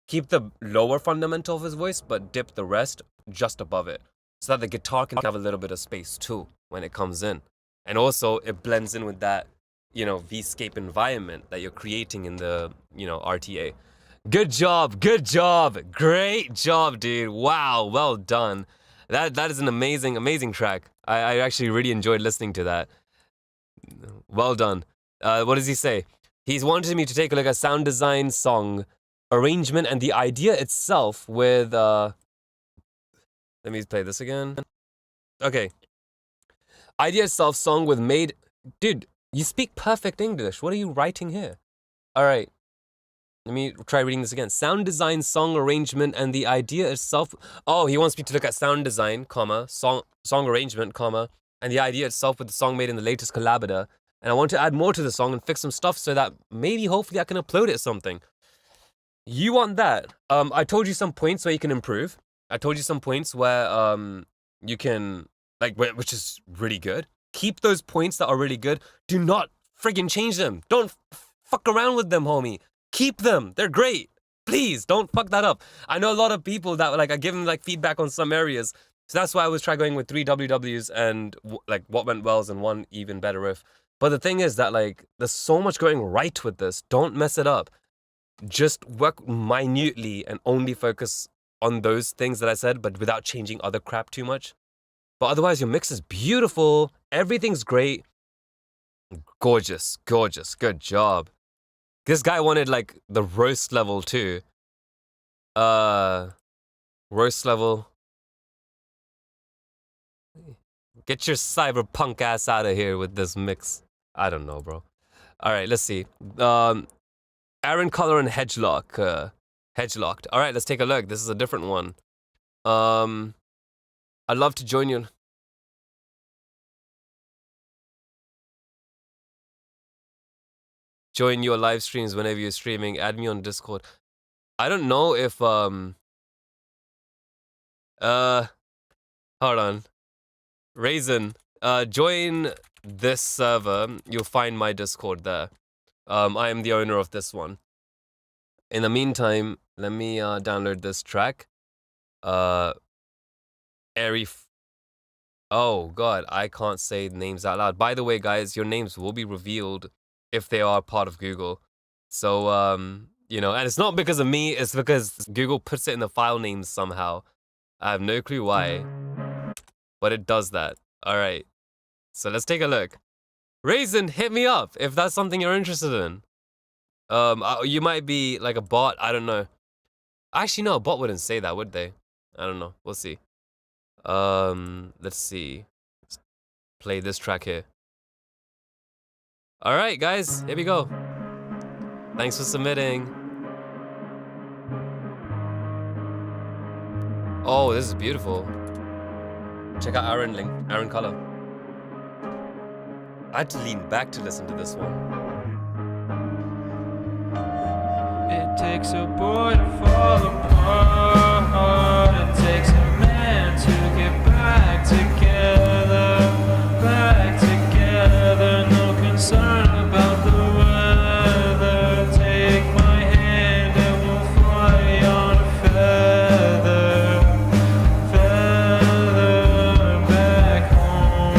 Keep the lower fundamental of his voice, but dip the rest just above it, so that the guitar can have a little bit of space too when it comes in. And also it blends in with that, V-scape environment that you're creating in the, RTA. Good job, great job, dude. Wow, well done. That is an amazing track. I actually really enjoyed listening to that. Well done. What does he say? He's wanted me to take a look at sound design, song arrangement, and the idea itself with let me play this again. Okay. Idea itself, song with made. Dude, you speak perfect English. What are you writing here? All right. Let me try reading this again. Sound design, song arrangement, and the idea itself. Oh, he wants me to look at sound design, comma, song arrangement, comma, and the idea itself with the song made in the latest Collabada. And I want to add more to the song and fix some stuff so that maybe, hopefully, I can upload it or something. You want that? I told you some points where you can improve. I told you some points where you can which is really good. Keep those points that are really good. Do not friggin' change them. Don't fuck around with them, homie. Keep them. They're great. Please don't fuck that up. I know a lot of people that like I give them like feedback on some areas. So that's why I was trying going with 3 WWs and like what went wells and 1 even better riff. But the thing is that like there's so much going right with this. Don't mess it up. Just work minutely and only focus on those things that I said, but without changing other crap too much. But otherwise your mix is beautiful. Everything's great. Gorgeous, gorgeous. Good job. This guy wanted like the roast level too. Roast level. Get your cyberpunk ass out of here with this mix. I don't know, bro. All right, let's see. Aaron Color and Hedgelock. Hedgelocked. All right, let's take a look. This is a different one. I'd love to join you. Join your live streams whenever you're streaming. Add me on Discord. I don't know if hold on. Raisin, join this server. You'll find my Discord there. I am the owner of this one. In the meantime, let me download this track. Oh god, I can't say names out loud. By the way, guys, your names will be revealed if they are part of Google. So, you know, and it's not because of me, it's because Google puts it in the file names somehow. I have no clue why, but it does that. All right, so let's take a look. Raisin, hit me up if that's something you're interested in. You might be like a bot, I don't know. Actually, no, a bot wouldn't say that, would they? I don't know, we'll see. Let's see. Let's play this track here. All right, guys, here we go. Thanks for submitting. Oh, this is beautiful. Check out Aaron Color. I had to lean back to listen to this one. It takes a boy to fall apart. It takes a man to get back together. Back together. No concern about the weather. Take my hand and we'll fly on a feather. Feather back home.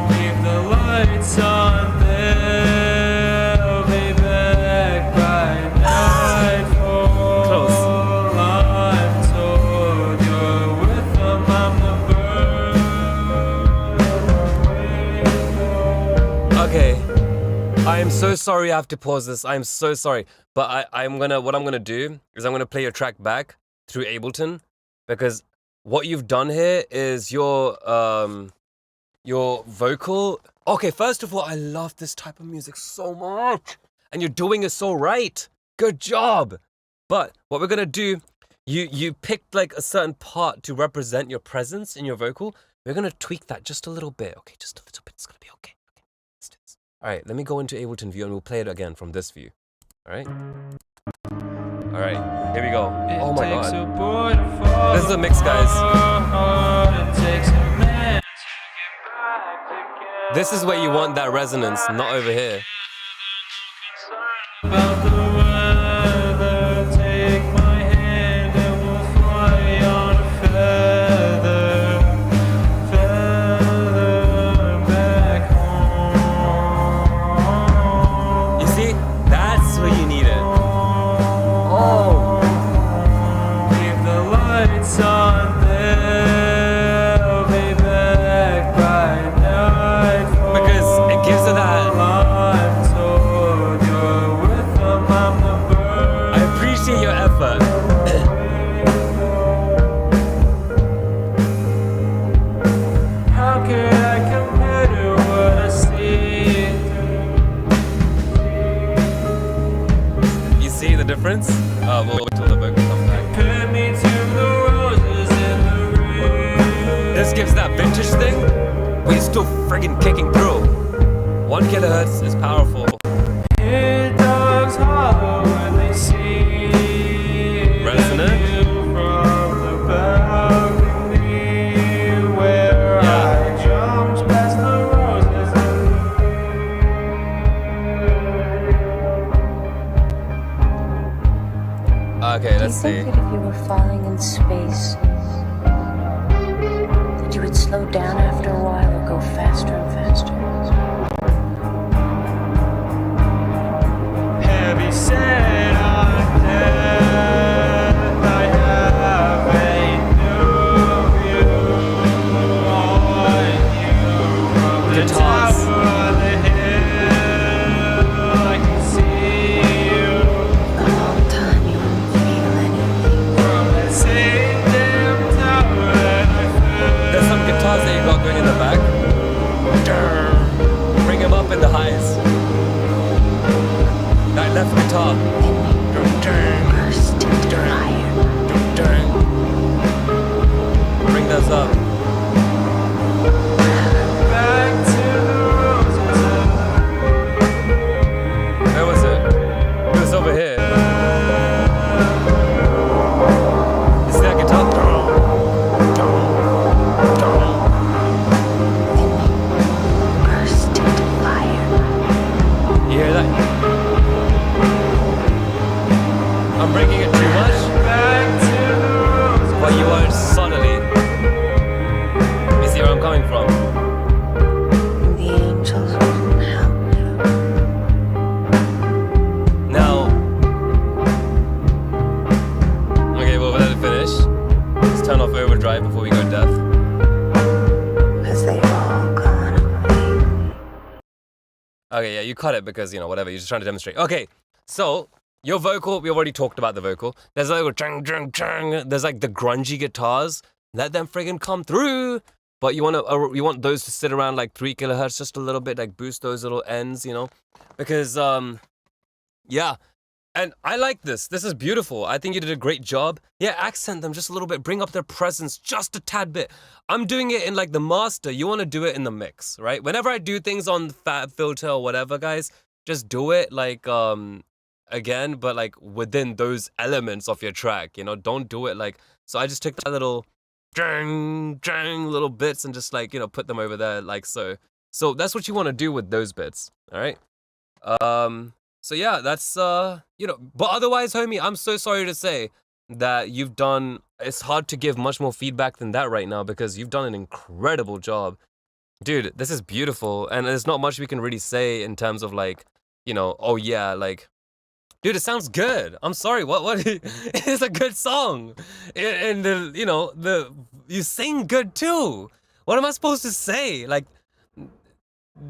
Leave the lights on there. I'll be back by nightfall. Close. I'm told you're with them. I'm the bird. Okay. I am so sorry I have to pause this. I am so sorry. But what I'm gonna do is I'm gonna play your track back through Ableton, because what you've done here is your vocal. Okay, first of all, I love this type of music so much. And you're doing it so right. Good job. But what we're gonna do, you picked like a certain part to represent your presence in your vocal. We're gonna tweak that just a little bit. Okay, just a little bit. It's gonna be okay. Okay, let's do this. All right, let me go into Ableton view and we'll play it again from this view. All right. All right, here we go. Oh my god. This is a mix, guys. This is where you want that resonance, not over here. About the weather, take my hand and we'll fly on a feather. Feather back home. You see? That's where you need it. Oh. Leave the lights on there. I'll be back by nightfall. Because it gives it that. I'm told you're with them. I'm the bird. I appreciate your effort. How could I compare to what I see? You see the difference? We'll wait till the vocal comes back. Compare me to the roses in the rain. This gives that vintage thing, but it's still friggin' kicking through. 1 kilohertz is powerful. Hear dogs holler when they see Resonant. Okay, Do you let's think see. that if you were falling in space, that you would slow down after a while or go faster and faster? Heavy set on death, I have a new view on you. From the Guitars. top of the hill, I can see you. The whole time you wouldn't feel anything. From that same damn tower that I fell. There's some guitars that you got going in the back. Bring them up in the highs. That left guitar. Burst into fire. Bring those up. Back to the roses. Where was it? It was over here. You see that guitar? Burst into fire. You hear that? I'm breaking it too much, Back to the roses. but you are subtly. You see where I'm coming from? The angels wouldn't help you. Now, okay, well, let it finish. Let's turn off overdrive before we go deaf. Because they've all gone away. Okay, yeah, you cut it because, whatever, you're just trying to demonstrate. Okay, so, your vocal, we already talked about the vocal. There's like a chang, chang, chang. There's like the grungy guitars. Let them friggin' come through. But you want those to sit around like 3 kilohertz, just a little bit, like boost those little ends, Because, yeah. And I like this. This is beautiful. I think you did a great job. Yeah, accent them just a little bit. Bring up their presence just a tad bit. I'm doing it in like the master. You want to do it in the mix, right? Whenever I do things on Fat Filter or whatever, guys, just do it like, again, but like within those elements of your track, Don't do it like... So I just took that little... Jang, jang, little bits and just like, put them over there like so. So that's what you want to do with those bits, all right? So yeah, that's, but otherwise, homie, I'm so sorry to say that you've done, it's hard to give much more feedback than that right now because you've done an incredible job. Dude, this is beautiful, and there's not much we can really say in terms of like, oh yeah, like, dude, it sounds good. I'm sorry, what, it's a good song. And you sing good too. What am I supposed to say? Like,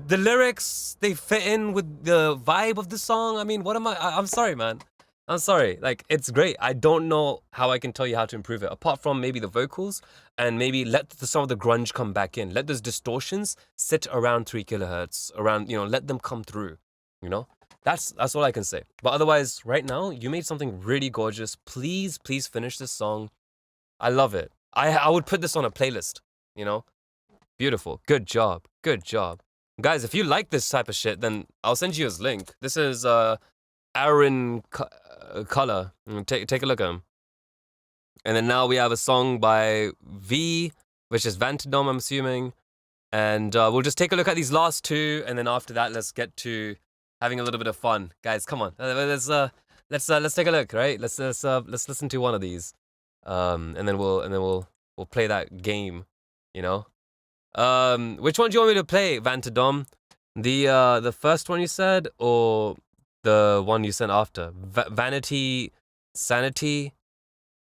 the lyrics, they fit in with the vibe of the song. I mean, I'm sorry, man. I'm sorry. Like, it's great. I don't know how I can tell you how to improve it, apart from maybe the vocals, and maybe let some of the grunge come back in. Let those distortions sit around 3 kilohertz, around, let them come through, That's all I can say. But otherwise, right now, you made something really gorgeous. Please, please finish this song. I love it. I would put this on a playlist, Beautiful. Good job. Good job. Guys, if you like this type of shit, then I'll send you his link. This is Aaron Color. Take a look at him. And then now we have a song by V, which is Vantadom, I'm assuming. And we'll just take a look at these last two, and then after that, let's get to having a little bit of fun. Guys, come on. Let's take a look, right? Let's listen to one of these. And then we'll play that game, Which one do you want me to play, Vantadom? The first one you said, or the one you sent after? Vanity, Sanity?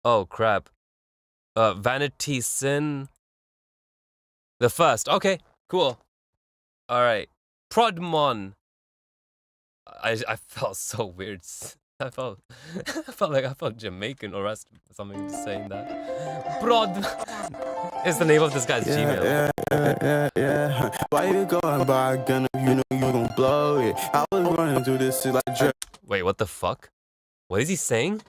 Oh, crap. Vanity, Sin? The first. Okay, cool. Alright. Prodmon. I felt so weird. I felt Jamaican or something just saying that. Prod is the name of this guy's Gmail. Yeah. Why you going by a gun if you know you gon' blow it? I was running through this shit like Drake. Wait, what the fuck? What is he saying?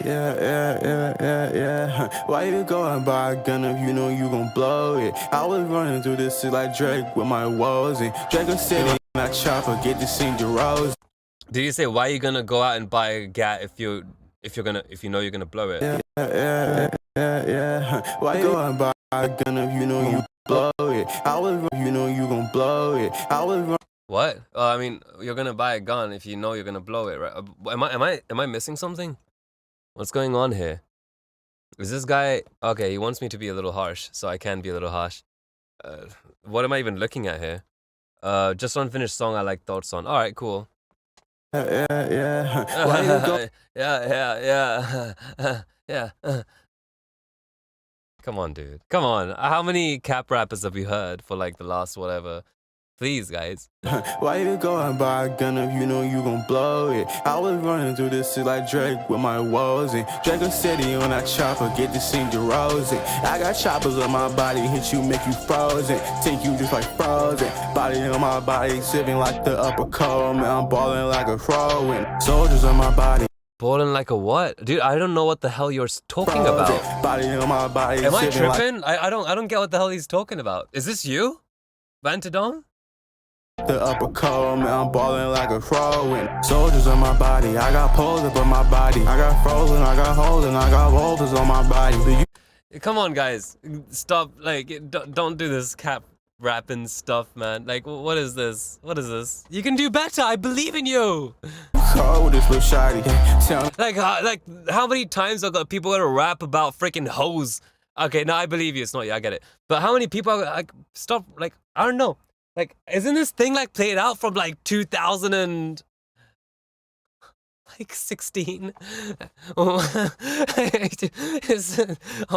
Yeah. Why you going by a gun if you know you gon' blow it? I was running through this shit like Drake with my woes, and Drake was sitting in that chopper, get to sing the rose. Did you say why are you gonna go out and buy a gat if you know you're gonna blow it? Yeah. Why you going by a gun if you know you blow it? I was you know you gon' blow it. I was What? I mean, you're gonna buy a gun if you know you're gonna blow it, right? Am I missing something? What's going on here? Is this guy okay? He wants me to be a little harsh, so I can be a little harsh. What am I even looking at here? Just unfinished song I like thoughts on. All right, cool. Yeah. Why you go? Yeah. Yeah. Come on, dude. Come on. How many cap rappers have you heard for like the last whatever? Please, guys. Why you go and buy a gun if you know you gon' blow it? I was running through this shit like Drake with my woes and Draco City on that chopper, get to sing the rose. I got choppers on my body, hit you, make you frozen. Take you just like frozen. Body on my body, sipping like the upper cold. Man, I'm balling like a pro and soldiers on my body. Balling like a what? Dude, I don't know what the hell you're talking about. Body on my body. Am I tripping? I don't get what the hell he's talking about. Is this you? Vantadon? The upper cold, man, I'm balling like a pro and soldiers on my body. I got poles up on my body. I got frozen, I got holes, and I got boulders on my body. Come on, guys. Stop, like, don't do this cap rapping stuff, man. Like, what is this? What is this? You can do better. I believe in you. Cold, this little shoddy. Like, how many times are people gonna rap about freaking hoes? Okay, no, I believe you. It's not you. I get it. But how many people are like, stop, like, I don't know. Like, isn't this thing like played out from like 2000 and like 16? I'll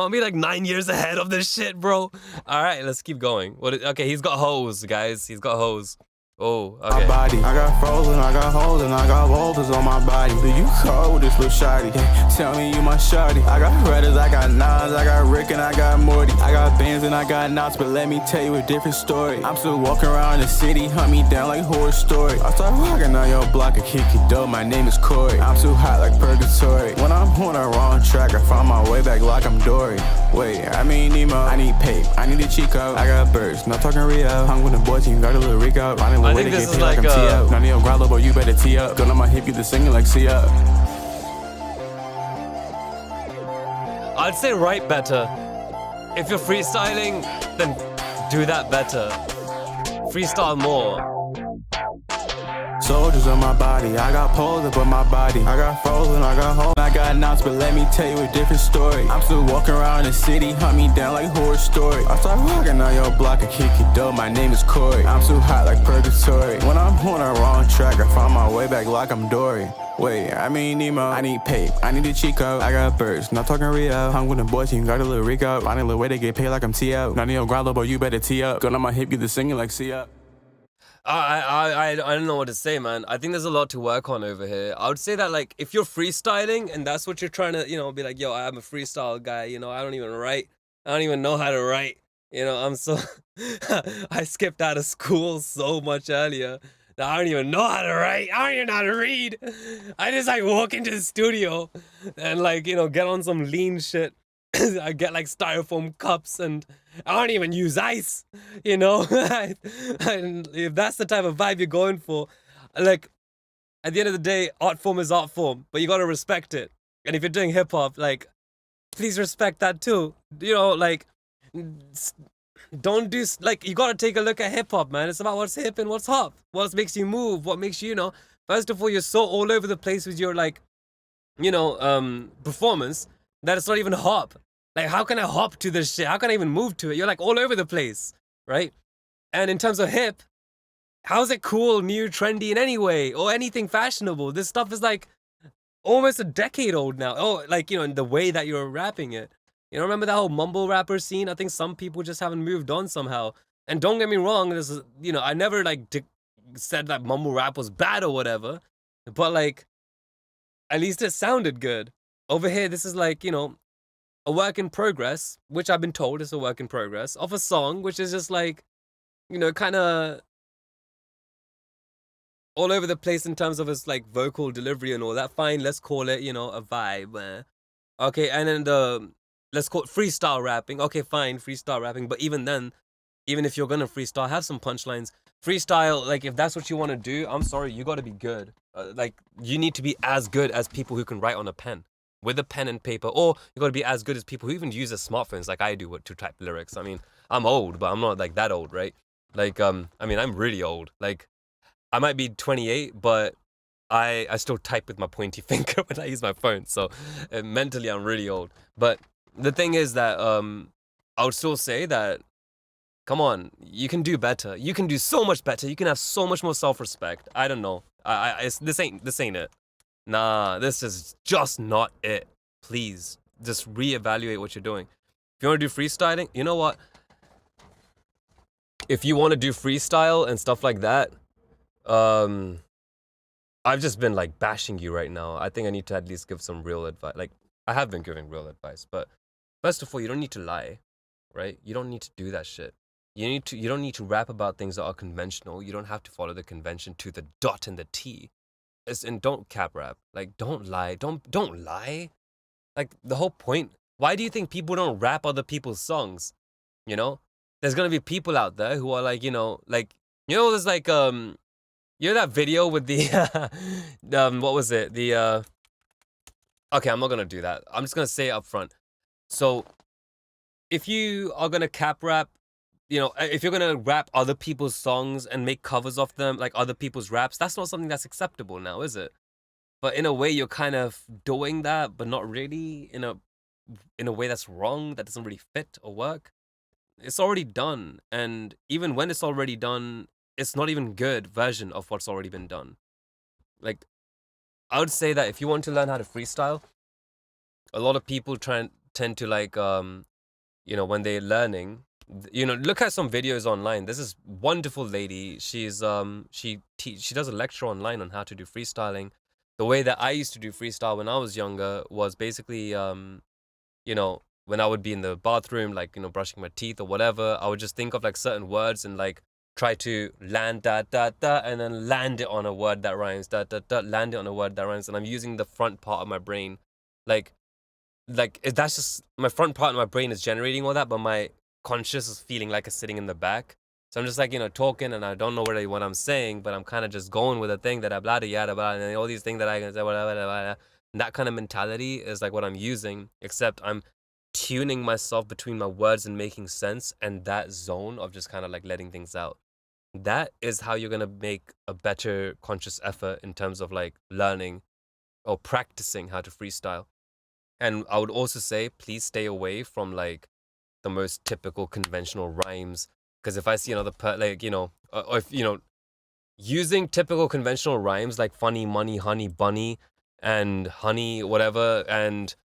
be like 9 years ahead of this shit, bro. All right, let's keep going. Okay, he's got hoes, guys. He's got hoes. Oh, okay. My body. I got frozen, I got holes, and I got boulders on my body. Do you cold, this little shoddy? Tell me you my shawty. I got Redders, I got Nas, I got Rick, and I got Morty. I got Benz and I got Knots, but let me tell you a different story. I'm still walking around the city, hunt me down like horror story. I start walking on your block and kick it dope. My name is Corey. I'm too hot like purgatory. When I'm on the wrong track, I find my way back like I'm Dory. Wait, I mean Nemo. I need pape, I need a Chico. I got birds, not talking Rio. Hung with the boys, you got a little Rico. I think this is like None of your ground level, you better tee up. Gun on my hip, you the singing like see up. I'd say write better. If you're freestyling, then do that better. Freestyle more. Soldiers on my body, I got poles up on my body. I got frozen, I got holes, I got knots, but let me tell you a different story. I'm still walking around the city, hunt me down like horror story. I start walking on your block and kick it dope. My name is Corey. I'm too hot like purgatory. When I'm on the wrong track, I find my way back like I'm Dory. Wait, I mean Nemo. I need pape, I need a Chico. I got birds, not talking Rio. Hung with the boys, you got a little Rico. Find a little way to get paid like I'm T.O. None of your ground level, you better tee up. Gun on my hip, you the singing like see up. I don't know what to say, man. I think there's a lot to work on over here. I would say that, like, if you're freestyling and that's what you're trying to, be like, yo, I'm a freestyle guy, I don't even write. I don't even know how to write. I'm so... I skipped out of school so much earlier that I don't even know how to write. I don't even know how to read. I just, like, walk into the studio and, like, get on some lean shit. I get like styrofoam cups and I don't even use ice, And if that's the type of vibe you're going for, like, at the end of the day, art form is art form, but you gotta respect it. And if you're doing hip hop, like, please respect that too. Like, don't do, like, you gotta take a look at hip hop, man. It's about what's hip and what's hop. What makes you move, what makes you, First of all, you're so all over the place with your, like, performance that it's not even hop. Like, how can I hop to this shit? How can I even move to it? You're like all over the place, right? And in terms of hip, how is it cool, new, trendy in any way or anything fashionable? This stuff is like almost a decade old now. Oh, like, in the way that you're rapping it. Remember that whole mumble rapper scene? I think some people just haven't moved on somehow. And don't get me wrong, this is, I never like said that mumble rap was bad or whatever, but like, at least it sounded good. Over here, this is like, a work in progress, which I've been told is a work in progress, of a song, which is just like, kind of all over the place in terms of its like vocal delivery and all that. Fine, let's call it, a vibe. Okay, and then let's call it freestyle rapping. Okay, fine, freestyle rapping. But even then, even if you're gonna freestyle, have some punchlines. Freestyle, like, if that's what you want to do, I'm sorry, you got to be good. Like, you need to be as good as people who can write on a pen. With a pen and paper, or you gotta be as good as people who even use their smartphones like I do to type lyrics. I mean, I'm old, but I'm not like that old, right? Like, I'm really old. Like, I might be 28, but I still type with my pointy finger when I use my phone. So mentally, I'm really old. But the thing is that I would still say that, come on, you can do better. You can do so much better. You can have so much more self-respect. I don't know. This ain't it. Nah, this is just not it. Please, just reevaluate what you're doing. If you want to do freestyling, you know what? If you want to do freestyle and stuff like that, I've just been like bashing you right now. I think I need to at least give some real advice. Like, I have been giving real advice, but first of all, you don't need to lie, right? You don't need to do that shit. You don't need to rap about things that are conventional. You don't have to follow the convention to the dot and the T. And don't cap rap. Like, don't lie. Don't lie. Like, the whole point. Why do you think people don't rap other people's songs? You know? There's gonna be people out there who are like, there's like, you know that video with the, what was it? The, okay, I'm not gonna do that. I'm just gonna say it up front. So, if you are gonna cap rap, if you're gonna rap other people's songs and make covers of them, like other people's raps, that's not something that's acceptable now, is it? But in a way, you're kind of doing that, but not really in a way that's wrong, that doesn't really fit or work. It's already done, and even when it's already done, it's not even good version of what's already been done. Like, I would say that if you want to learn how to freestyle, a lot of people tend to like, when they're learning, look at some videos online. There's this wonderful lady. She's she does a lecture online on how to do freestyling. The way that I used to do freestyle when I was younger was basically, when I would be in the bathroom, like, brushing my teeth or whatever, I would just think of like certain words and like try to land da da da and then land it on a word that rhymes, da da da, land it on a word that rhymes, and I'm using the front part of my brain, like that's just my front part of my brain is generating all that, but my conscious is feeling like it's sitting in the back. So I'm just like, talking, and I don't know really what I'm saying, but I'm kind of just going with a thing that I blah yada blah, and all these things that I can say, blah, blah, blah, blah. And that kind of mentality is like what I'm using, except I'm tuning myself between my words and making sense, and that zone of just kind of like letting things out. That is how you're gonna make a better conscious effort in terms of like learning or practicing how to freestyle. And I would also say, please stay away from like the most typical conventional rhymes, because if I see another or if using typical conventional rhymes like funny, money, honey, bunny, and honey, whatever, and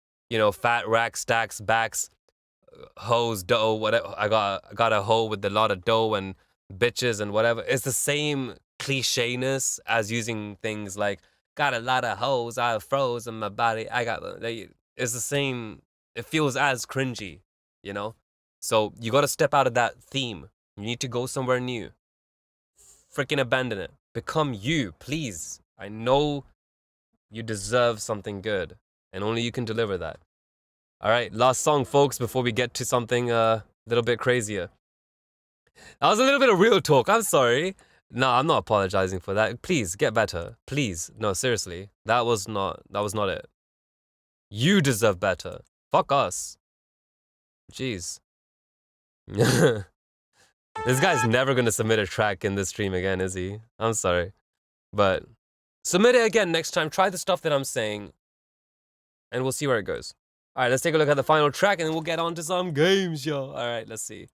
fat, rack, stacks, backs, hoes, dough, whatever. I got a hoe with a lot of dough and bitches and whatever. It's the same clichéness as using things like got a lot of hoes, I have froze in my body. It's the same. It feels as cringy, So you got to step out of that theme. You need to go somewhere new. Freaking abandon it. Become you, please. I know you deserve something good, and only you can deliver that. All right, last song, folks, before we get to something a little bit crazier. That was a little bit of real talk. I'm sorry. No, I'm not apologizing for that. Please, get better. Please. No, seriously. That was not it. You deserve better. Fuck us. Jeez. This guy's never gonna submit a track in this stream again, is he? I'm sorry. But submit it again next time. Try the stuff that I'm saying, and we'll see where it goes. All right, let's take a look at the final track, and then we'll get on to some games, yo. All right, let's see.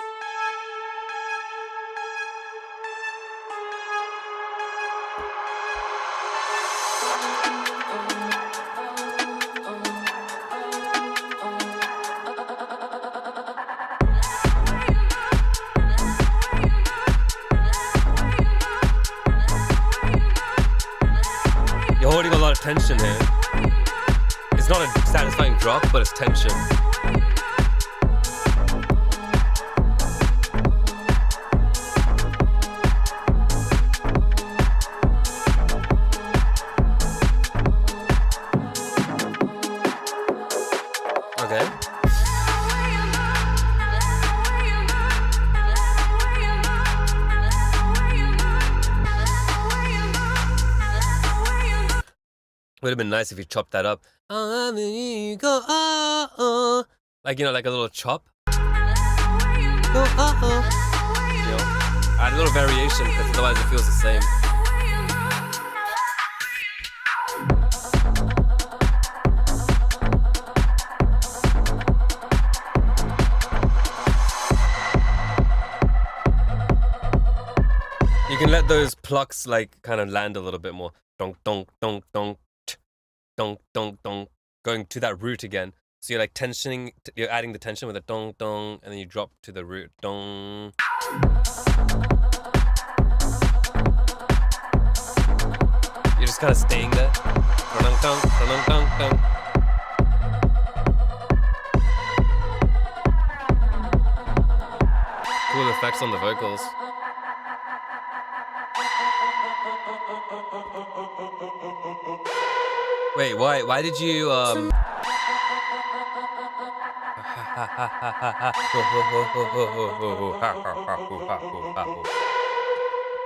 You're holding a lot of tension here. It's not a satisfying drop, but it's tension. Okay. Would have been nice if you chopped that up. Like, like a little chop. Add a little variation, because otherwise it feels the same. those plucks like kind of land a little bit more. Dong dong dong dong dong dong dong, going to that root again. So you're like tensioning, you're adding the tension with a dong dong, and then you drop to the root dong. You're just kind of staying there. Dong dong dong dong dong. Cool effects on the vocals. Wait, why did you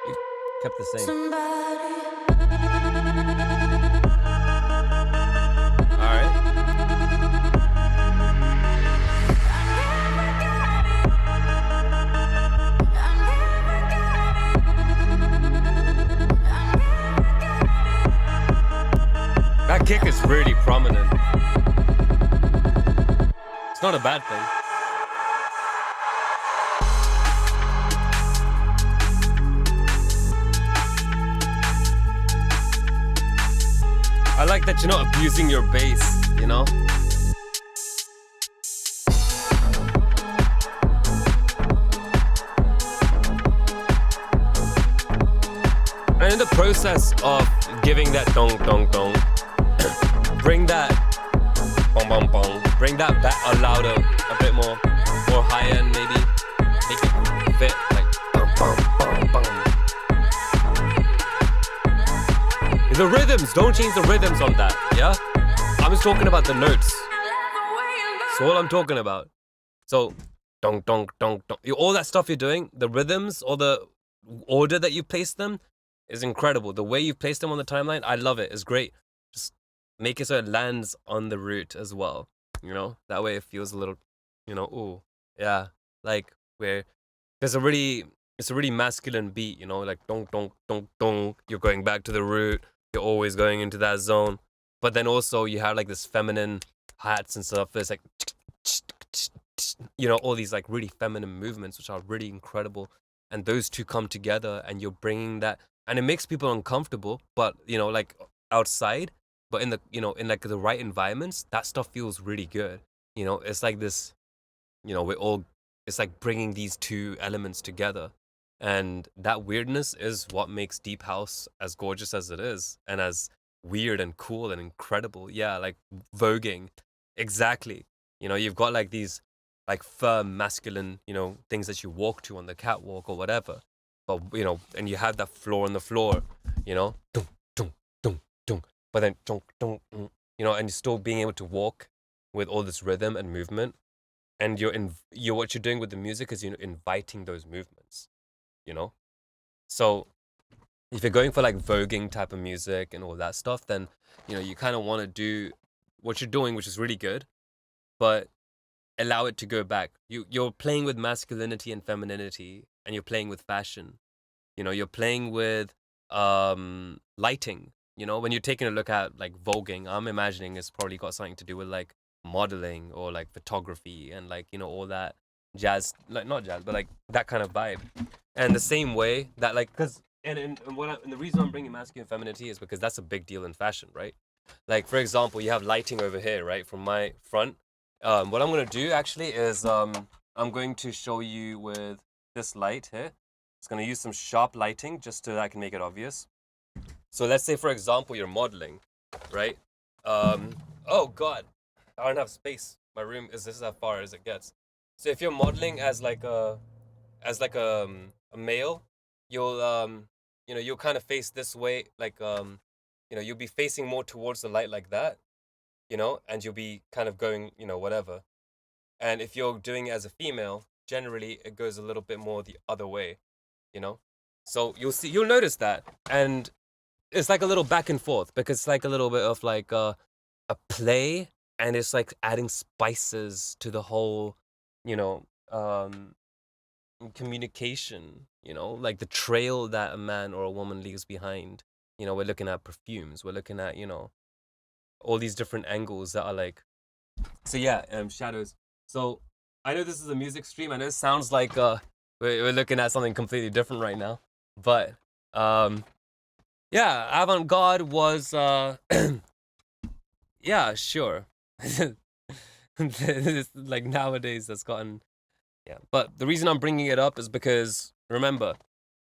you kept the same. Alright. That kick is really prominent. It's not a bad thing. I like that you're not abusing your bass, you know? And in the process of giving that dong dong dong, bring that bong bong bong, bring that back a louder, a bit more higher, and maybe make it fit like bong bong bong bong. The rhythms, don't change the rhythms on that, yeah? I'm just talking about the notes. That's all I'm talking about. So, dong dong dong dong. All that stuff you're doing, the rhythms or the order that you place them is incredible. The way you place them on the timeline, I love it. It's great. Just make it so it lands on the root as well. You know, that way it feels a little, you know, ooh, yeah, like where it's a really masculine beat. You know, like dong dong dong dong. You're going back to the root. You're always going into that zone. But then also you have like this feminine hats and stuff. It's like, you know, all these like really feminine movements, which are really incredible. And those two come together and you're bringing that, and it makes people uncomfortable, but you know, like outside, but in the, you know, in like the right environments, that stuff feels really good. You know, it's like this, you know, it's like bringing these two elements together. And that weirdness is what makes deep house as gorgeous as it is, and as weird and cool and incredible. Yeah, like voguing. Exactly. You know, you've got like these like firm masculine, you know, things that you walk to on the catwalk or whatever. But, you know, and you have that floor on the floor, you know, dunk, dunk, dunk, dunk. But then, dunk, dunk, you know, and you're still being able to walk with all this rhythm and movement. And what you're doing with the music is, you know, inviting those movements. You know, so if you're going for like voguing type of music and all that stuff, then, you know, you kind of want to do what you're doing, which is really good, but allow it to go back. You're playing with masculinity and femininity, and you're playing with fashion. You know, you're playing with lighting. You know, when you're taking a look at like voguing, I'm imagining it's probably got something to do with like modeling or like photography and like, you know, all that jazz, like not jazz, but like that kind of vibe. And the same way that like, because and the reason I'm bringing masculine femininity is because that's a big deal in fashion, right? Like, for example, you have lighting over here, right, from my front. What I'm going to do actually is I'm going to show you with this light here. It's going to use some sharp lighting just so that I can make it obvious. So let's say, for example, you're modeling, right? Oh God, I don't have space. My room is this as far as it gets. So if you're modeling as like a male, you'll you know, you'll kind of face this way, like you know, you'll be facing more towards the light like that, you know, and you'll be kind of going, you know, whatever. And if you're doing it as a female, generally it goes a little bit more the other way, you know. So you'll notice that, and it's like a little back and forth because it's like a little bit of like a play, and it's like adding spices to the whole, you know, communication, you know, like the trail that a man or a woman leaves behind. You know, we're looking at perfumes, we're looking at, you know, all these different angles that are like, so yeah, shadows. So I know this is a music stream. I know it sounds like we're looking at something completely different right now, but Yeah, avant-garde was yeah, sure. Like nowadays that's gotten, yeah. But the reason I'm bringing it up is because remember,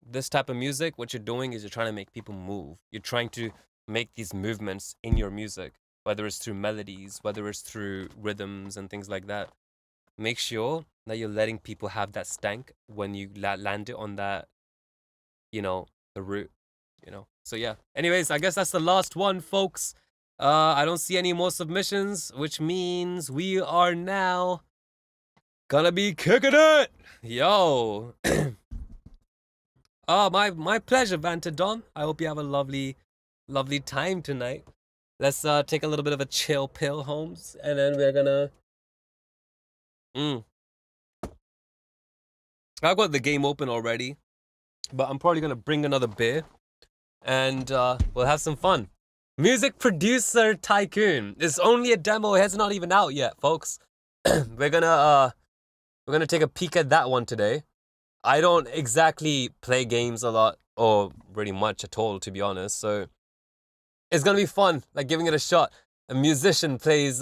this type of music, what you're doing is you're trying to make people move. You're trying to make these movements in your music, whether it's through melodies, whether it's through rhythms and things like that. Make sure that you're letting people have that stank when you land it on that, the root, So yeah. Anyways, I guess that's the last one, folks. I don't see any more submissions, which means we are now gonna be kicking it. Yo. Oh, my pleasure, Vanta Dom. I hope you have a lovely time tonight. Let's take a little bit of a chill pill, Holmes, and then we're gonna. I've got the game open already, but I'm probably gonna bring another beer, and we'll have some fun. Music Producer Tycoon. It's only a demo. It's not even out yet, folks. we're gonna take a peek at that one today. I don't exactly play games a lot, or really much at all, to be honest. So it's gonna be fun, like giving it a shot. A musician plays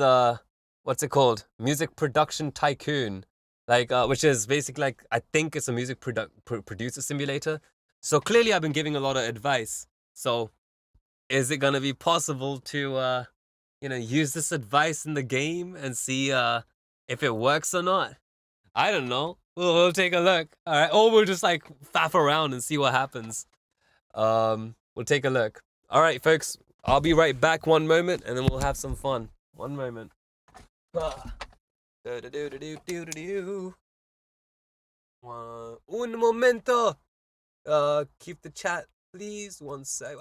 what's it called? Music Production Tycoon, like which is basically like, I think it's a music producer simulator. So clearly, I've been giving a lot of advice. So is it gonna be possible to use this advice in the game and see if it works or not? I don't know. We'll take a look. All right. Or we'll just like faff around and see what happens. We'll take a look. All right, folks. I'll be right back one moment and then we'll have some fun. One moment. Un momento. Keep the chat, please. One sec.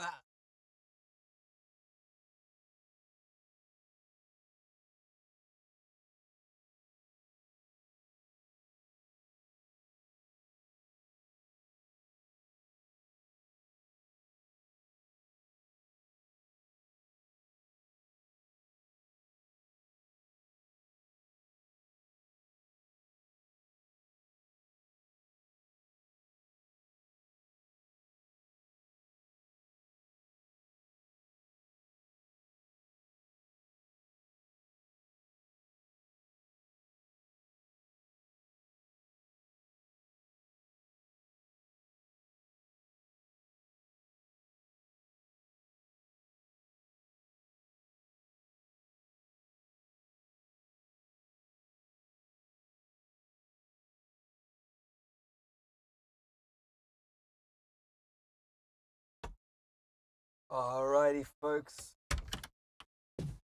Alrighty, folks.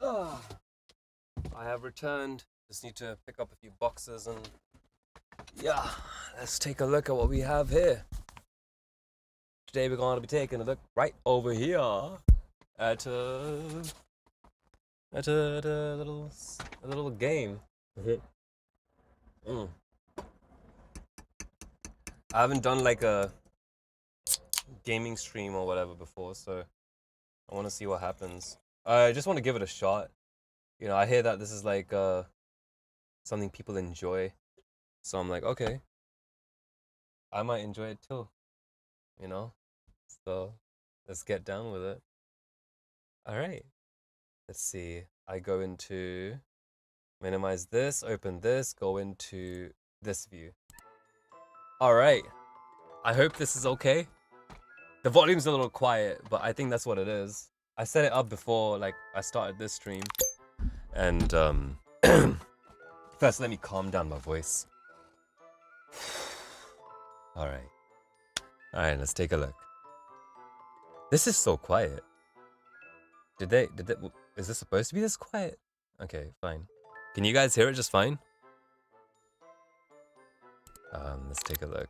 I have returned. Just need to pick up a few boxes and yeah, let's take a look at what we have here. Today we're going to be taking a look right over here at a little game. I haven't done like a gaming stream or whatever before, so I want to see what happens. I just want to give it a shot. I hear that this is like something people enjoy, so I'm like, okay, I might enjoy it too. So let's get down with it. All right, let's see. I go into minimize this, open this, go into this view. All right, I hope this is okay. The volume's a little quiet, but I think that's what it is. I set it up before like I started this stream, and first let me calm down my voice. All right, let's take a look. This is so quiet. Did they, is this supposed to be this quiet? Okay, fine. Can you guys hear it just fine? Let's take a look.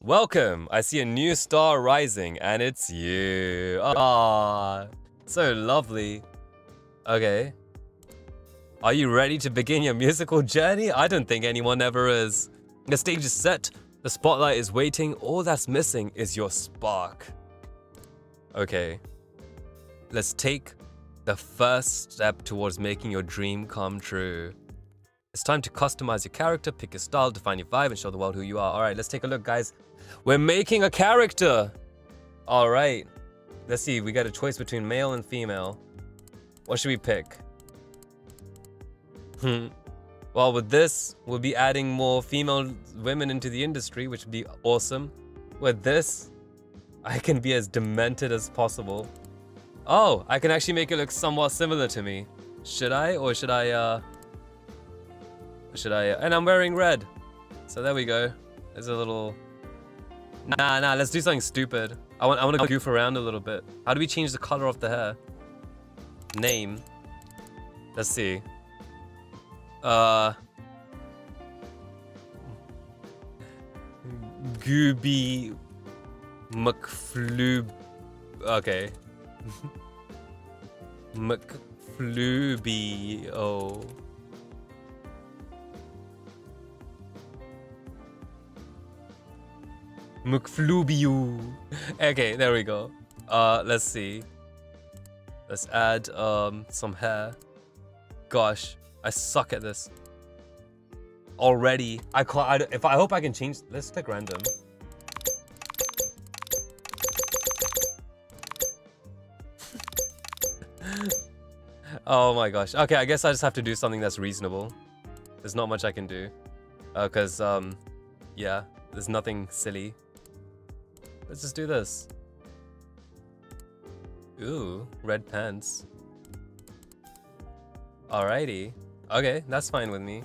Welcome! I see a new star rising, and it's you. Ah, so lovely. Okay. Are you ready to begin your musical journey? I don't think anyone ever is. The stage is set. The spotlight is waiting. All that's missing is your spark. Okay. Let's take the first step towards making your dream come true. It's time to customize your character, pick your style, define your vibe, and show the world who you are. All right, let's take a look, guys. We're making a character. All right. Let's see. We got a choice between male and female. What should we pick? Well, with this, we'll be adding more female women into the industry, which would be awesome. With this, I can be as demented as possible. Oh, I can actually make it look somewhat similar to me. Should I? Or should I, and I'm wearing red. So there we go. There's a little... Nah, let's do something stupid. I want to goof around a little bit. How do we change the color of the hair? Name. Let's see. Gooby McFloob. Okay. McFlooby. Oh. McFloobiu. Okay, there we go. Let's see. Let's add some hair. Gosh, I suck at this. Already, I can't. I hope I can change. Let's click random. Oh my gosh. Okay, I guess I just have to do something that's reasonable. There's not much I can do, cause yeah, there's nothing silly. Let's just do this. Ooh, red pants. Alrighty. Okay, that's fine with me.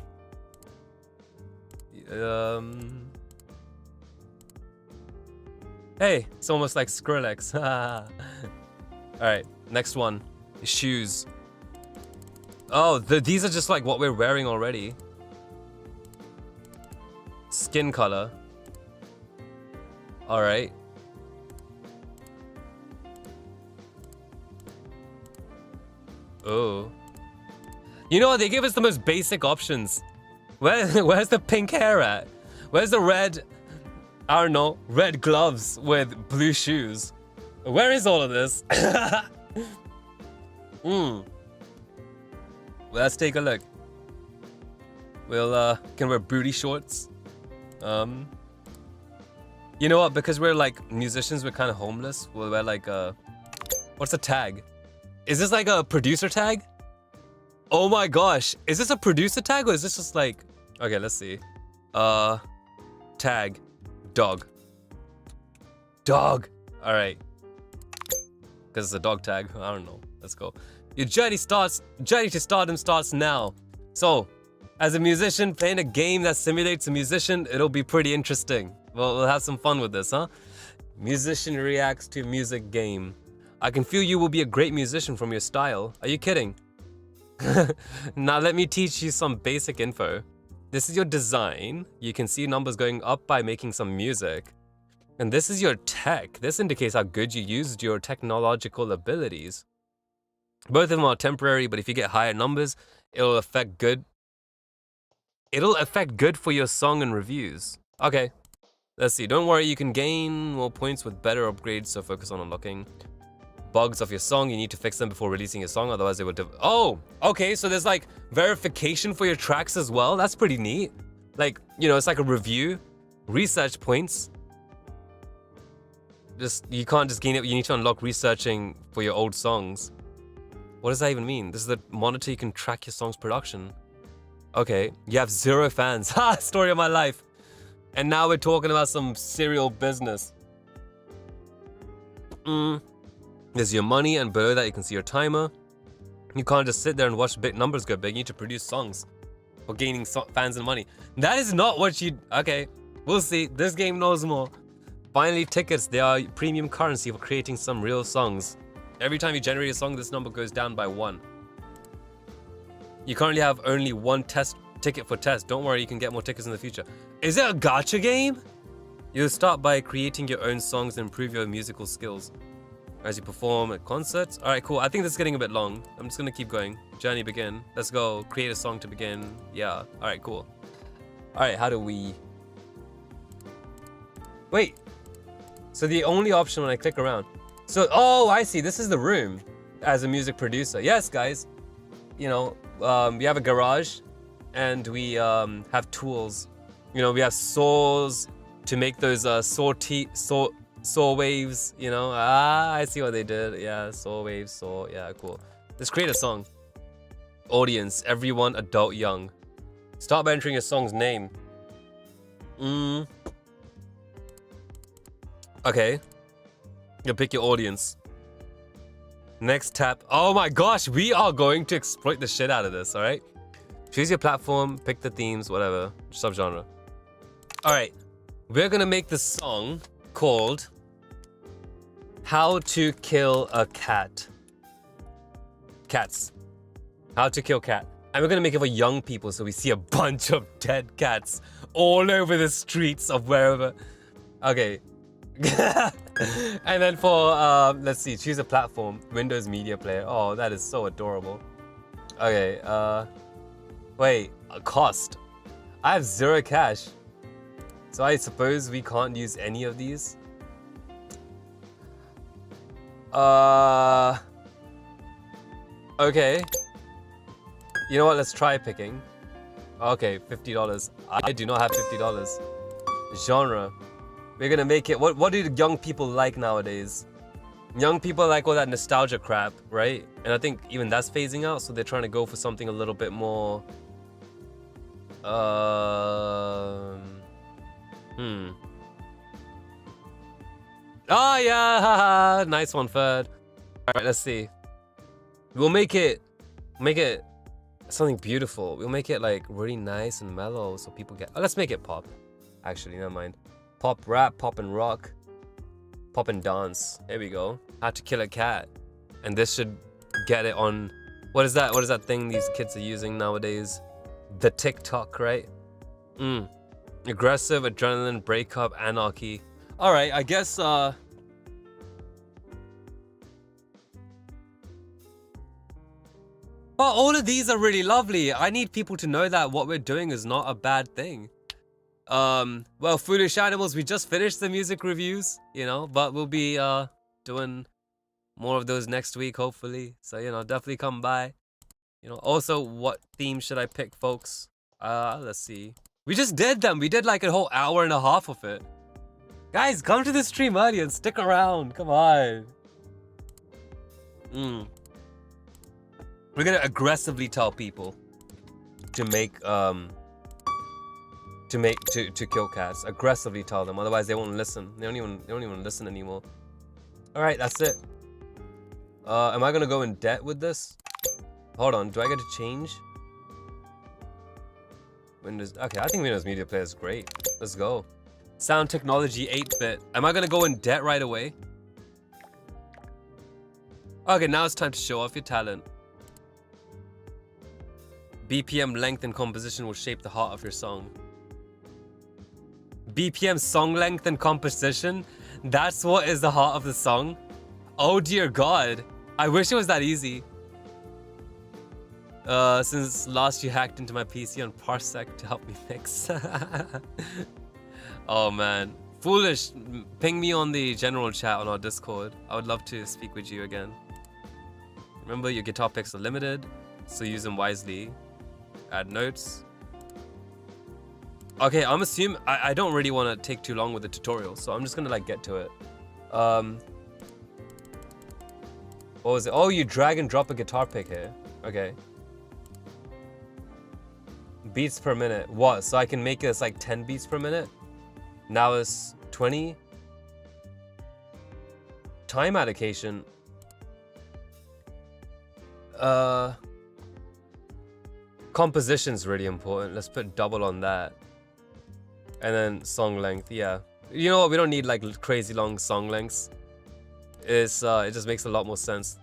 Hey, it's almost like Skrillex. Alright, next one. Shoes. Oh, these are just like what we're wearing already. Skin color. Alright. Oh. You know what? They gave us the most basic options. Where's the pink hair at? Where's the red, I don't know, red gloves with blue shoes? Where is all of this? Let's take a look. We'll can wear booty shorts. You know what? Because we're like musicians, we're kind of homeless. We'll wear like what's a tag? Is this like a producer tag? Oh my gosh, is this a producer tag or is this just like... Okay, let's see. Tag. Dog. Dog! Alright. Because it's a dog tag. I don't know. Let's go. Your journey to stardom starts now. So, as a musician playing a game that simulates a musician, it'll be pretty interesting. We'll have some fun with this, huh? Musician reacts to music game. I can feel you will be a great musician from your style. Are you kidding? Now let me teach you some basic info. This is your design. You can see numbers going up by making some music. And this is your tech. This indicates how good you used your technological abilities. Both of them are temporary, but if you get higher numbers, it'll affect good for your song and reviews. Okay, let's see. Don't worry, you can gain more points with better upgrades, so focus on unlocking bugs of your song. You need to fix them before releasing your song, otherwise they will oh, okay, so there's like verification for your tracks as well. That's pretty neat. Like, you know, it's like a review, research points. You can't just gain it, you need to unlock researching for your old songs. What does that even mean? This is the monitor you can track your song's production. Okay, you have 0 fans. Ha! Story of my life. And now we're talking about some serial business. There's your money, and below that you can see your timer. You can't just sit there and watch big numbers go big. You need to produce songs for gaining fans and money. That is not what you... Okay, we'll see. This game knows more. Finally, tickets. They are premium currency for creating some real songs. Every time you generate a song, this number goes down by 1. You currently have only 1 ticket for test. Don't worry, you can get more tickets in the future. Is it a gacha game? You'll start by creating your own songs and improve your musical skills as you perform at concerts. Alright, cool. I think this is getting a bit long. I'm just gonna keep going. Journey begin. Let's go. Create a song to begin. Yeah. Alright, cool. Alright, how do we... Wait. So the only option when I click around... So, oh, I see. This is the room as a music producer. Yes, guys. You know, we have a garage and we have tools. You know, we have saws, to make those saw waves, you know. I see what they did. Yeah, saw waves, saw. Yeah, cool. Let's create a song. Audience, everyone, adult, young. Start by entering your song's name. Okay. You pick your audience. Next tap. Oh my gosh, we are going to exploit the shit out of this, alright? Choose your platform, pick the themes, whatever. Subgenre. Alright. We're gonna make this song called How to Kill a Cat. Cats. How to kill cat. And we're gonna make it for young people, so we see a bunch of dead cats all over the streets of wherever. Okay. And then for, let's see, choose a platform. Windows Media Player. Oh, that is so adorable. Okay, wait, cost. I have 0 cash. So I suppose we can't use any of these. Okay. You know what, let's try picking. Okay, $50. I do not have $50. Genre. We're gonna make it, what do the young people like nowadays? Young people like all that nostalgia crap, right? And I think even that's phasing out, so they're trying to go for something a little bit more... Oh yeah, haha, nice one, Third. Alright, let's see. We'll make it something beautiful. We'll make it like really nice and mellow so people get... Oh, let's make it pop. Actually, never mind. Pop rap, pop and rock, pop and dance. There we go. How to Kill a Cat. And this should get it on... What is that? What is that thing these kids are using nowadays? The TikTok, right? Aggressive, adrenaline, breakup, anarchy. Alright, I guess, Well, all of these are really lovely. I need people to know that what we're doing is not a bad thing. Well, Foolish Animals, we just finished the music reviews, you know, but we'll be, doing more of those next week, hopefully. So, you know, definitely come by. You know, also, what theme should I pick, folks? Let's see. We just did them. We did like a whole hour and a half of it. Guys, come to the stream early and stick around. Come on. We're gonna aggressively tell people to make, to kill cats. Aggressively tell them, otherwise they won't listen. They don't even listen anymore. All right, that's it. Am I gonna go in debt with this? Hold on, do I get to change? Windows, okay, I think Windows Media Player is great. Let's go. Sound technology 8-bit. Am I gonna go in debt right away? Okay, now it's time to show off your talent. BPM length and composition will shape the heart of your song. BPM song length and composition? That's what is the heart of the song? Oh dear God. I wish it was that easy. Since last you hacked into my PC on Parsec to help me mix. Oh man. Foolish, ping me on the general chat on our Discord. I would love to speak with you again. Remember, your guitar picks are limited, so use them wisely. Add notes. Okay, I'm assuming I don't really want to take too long with the tutorial, so I'm just gonna like get to it. What was it? Oh, you drag and drop a guitar pick here. Okay. Beats per minute. What? So I can make this like 10 beats per minute? Now it's 20. Time allocation. Composition's really important. Let's put double on that. And then song length, yeah. You know what? We don't need like crazy long song lengths. It just makes a lot more sense.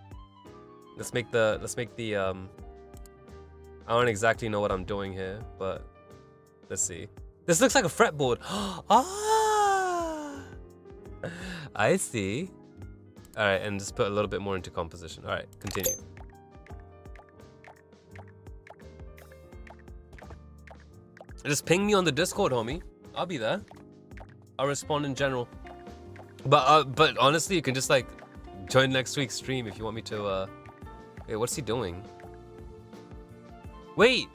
Let's make the I don't exactly know what I'm doing here, but let's see. This looks like a fretboard. Ah, I see. All right, and just put a little bit more into composition. All right, continue. Just ping me on the Discord, homie. I'll be there. I'll respond in general. But honestly, you can just like join next week's stream if you want me to. Wait, what's he doing? Wait,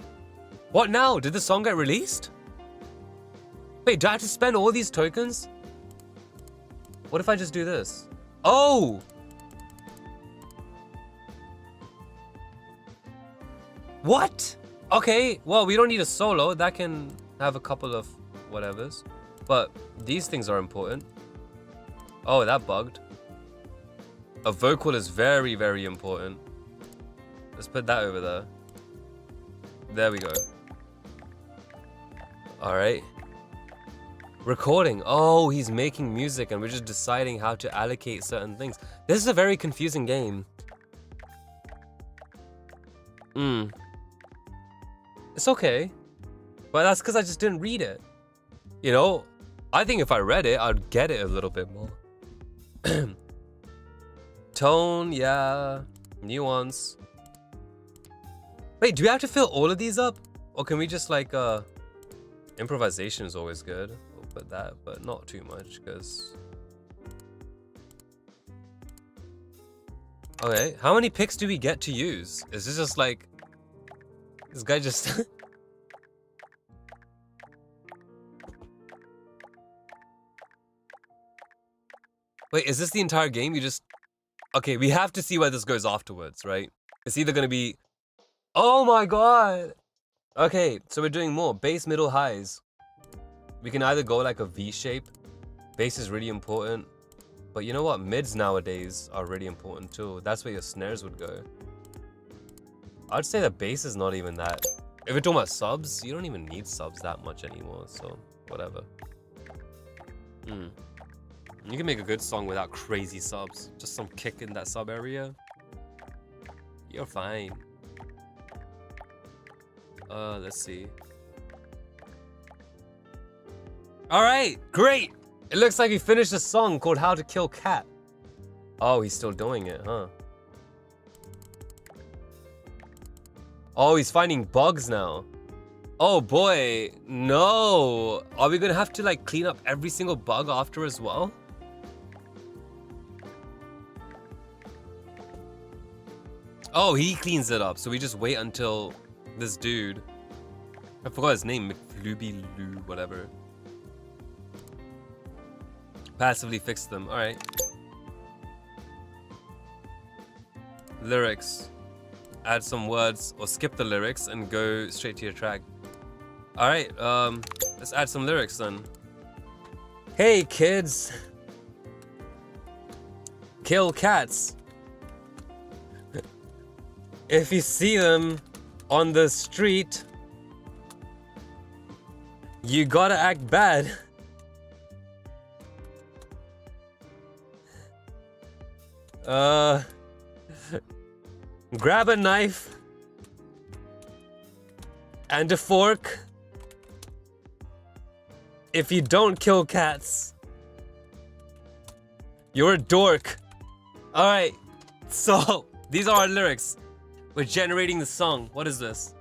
what now? Did the song get released? Wait, do I have to spend all these tokens? What if I just do this? Oh! What? Okay, well, we don't need a solo. That can have a couple of whatevers. But these things are important. Oh, that bugged. A vocal is very, very important. Let's put that over there. There we go. All right. Recording. Oh, he's making music and we're just deciding how to allocate certain things. This is a very confusing game. It's okay. But that's because I just didn't read it. You know, I think if I read it, I'd get it a little bit more. Tone, yeah. Nuance. Wait, do we have to fill all of these up? Or can we just like, improvisation is always good. We'll put that, but not too much, because... Okay, how many picks do we get to use? Is this just like... This guy just... Wait, is this the entire game? You just... Okay, we have to see where this goes afterwards, right? It's either gonna be... Oh my god! Okay, so we're doing more. Bass, middle, highs. We can either go like a V shape. Bass is really important. But you know what? Mids nowadays are really important too. That's where your snares would go. I'd say the bass is not even that. If we're talking about subs, you don't even need subs that much anymore, so whatever. You can make a good song without crazy subs. Just some kick in that sub area. You're fine. Let's see. Alright, great! It looks like we finished a song called How to Kill Cat. Oh, he's still doing it, huh? Oh, he's finding bugs now. Oh boy, no! Are we gonna have to like clean up every single bug after as well? Oh, he cleans it up, so we just wait until this dude... I forgot his name, McFluby Lou, whatever. Passively fix them, alright. Lyrics. Add some words, or skip the lyrics and go straight to your track. Alright, let's add some lyrics then. Hey kids! Kill cats. If you see them on the street, you gotta act bad. Grab a knife and a fork. If you don't kill cats, you're a dork. Alright, so these are our lyrics. We're generating the song. What is this?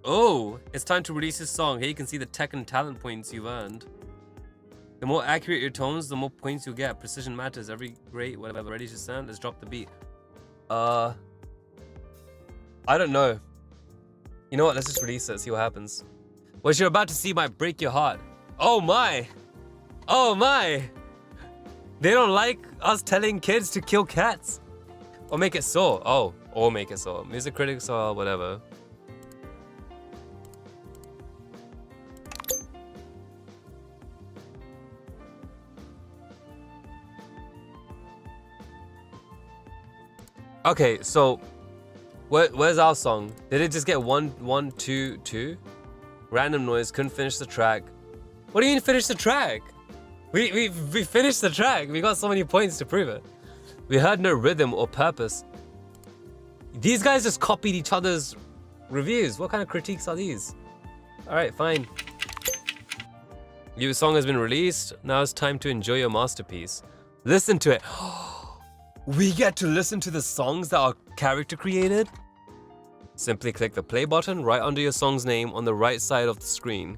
Oh, it's time to release this song. Here you can see the tech and talent points you've earned. The more accurate your tones, the more points you get. Precision matters. Every great, whatever. Ready to sound? Let's drop the beat. I don't know. You know what? Let's just release it. See what happens. What you're about to see might break your heart. Oh my! Oh my! They don't like us telling kids to kill cats. Or make it so. Oh, or make it so. Music critics or whatever. Okay, so where's our song? Did it just get 1, 2, 2? Random noise, couldn't finish the track. What do you mean finish the track? We finished the track. We got so many points to prove it. We had no rhythm or purpose. These guys just copied each other's reviews. What kind of critiques are these? Alright, fine. Your song has been released. Now it's time to enjoy your masterpiece. Listen to it. We get to listen to the songs that our character created? Simply click the play button right under your song's name on the right side of the screen.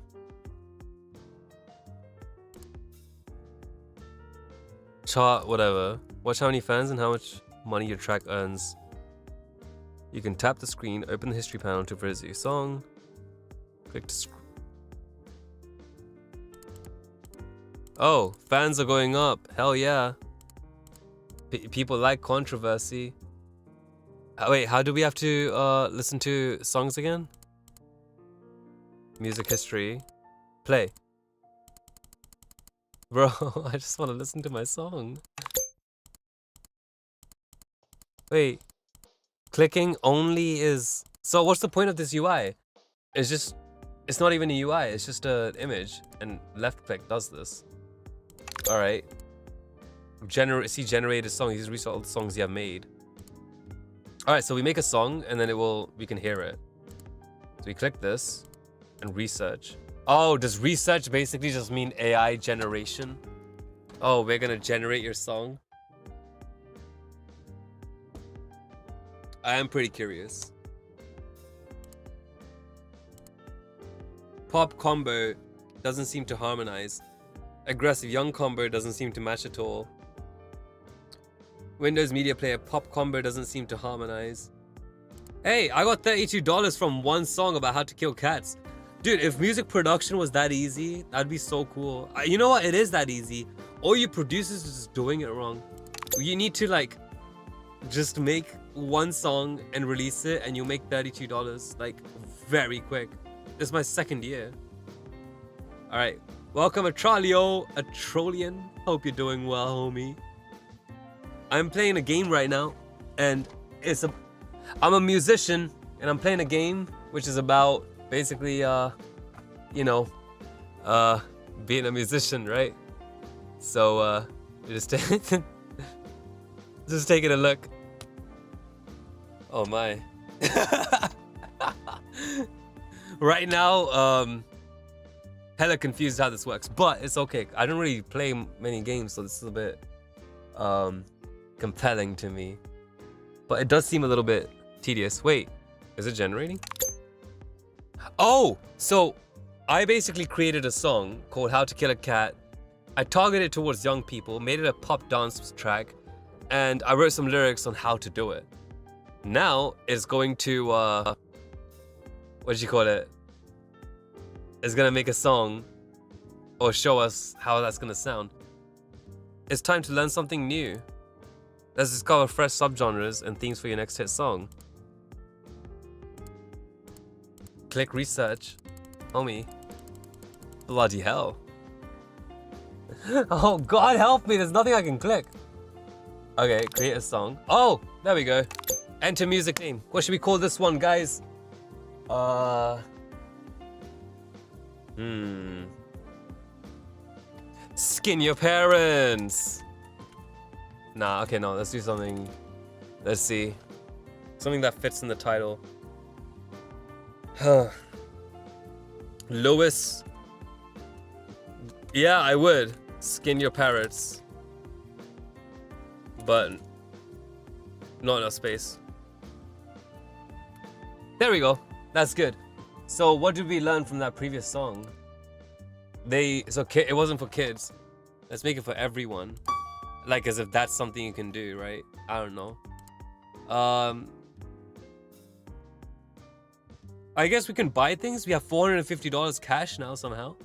Chart, whatever. Watch how many fans and how much money your track earns. You can tap the screen, open the history panel to visit your song. Click to Oh, fans are going up. Hell yeah. People like controversy. Wait, how do we have to listen to songs again? Music history. Play. Bro, I just want to listen to my song. Wait. Clicking only is... So what's the point of this UI? It's not even a UI, it's just an image. And left click does this. Alright. See generated song. These are all the songs you have made. Alright, so we make a song and then we can hear it. So we click this and research. Oh, does research basically just mean AI generation? Oh, we're gonna generate your song? I am pretty curious. Pop combo doesn't seem to harmonize. Aggressive young combo doesn't seem to match at all. Windows Media Player pop combo doesn't seem to harmonize. Hey, I got $32 from one song about how to kill cats. Dude, if music production was that easy, that'd be so cool. You know what? It is that easy. All you producers are just doing it wrong. You need to like just make one song and release it and you'll make $32 like very quick. This is my second year. Alright. Welcome Atrolian. Hope you're doing well, homie. I'm playing a game right now and I'm a musician and I'm playing a game which is about basically you know, being a musician, right? So just taking a look. Oh my. Right now, hella confused how this works, but it's okay. I don't really play many games, so this is a bit compelling to me. But it does seem a little bit tedious. Wait, is it generating? Oh, so I basically created a song called How to Kill a Cat. I targeted it towards young people, made it a pop dance track, and I wrote some lyrics on how to do it. Now it's going to what do you call it? It's gonna make a song or show us how that's gonna sound. It's time to learn something new. Let's discover fresh subgenres and themes for your next hit song. Click research. Homie. Bloody hell. Oh God help me, there's nothing I can click. Okay, create a song. Oh, there we go. Enter music name. What should we call this one, guys? Skin your parents. Nah, okay, no, let's do something. Let's see. Something that fits in the title. Lewis. Yeah, I would. Skin your parrots. But not enough space. There we go. That's good. So what did we learn from that previous song? It wasn't for kids. Let's make it for everyone. Like as if that's something you can do, right? I don't know. I guess we can buy things. We have $450 cash now somehow.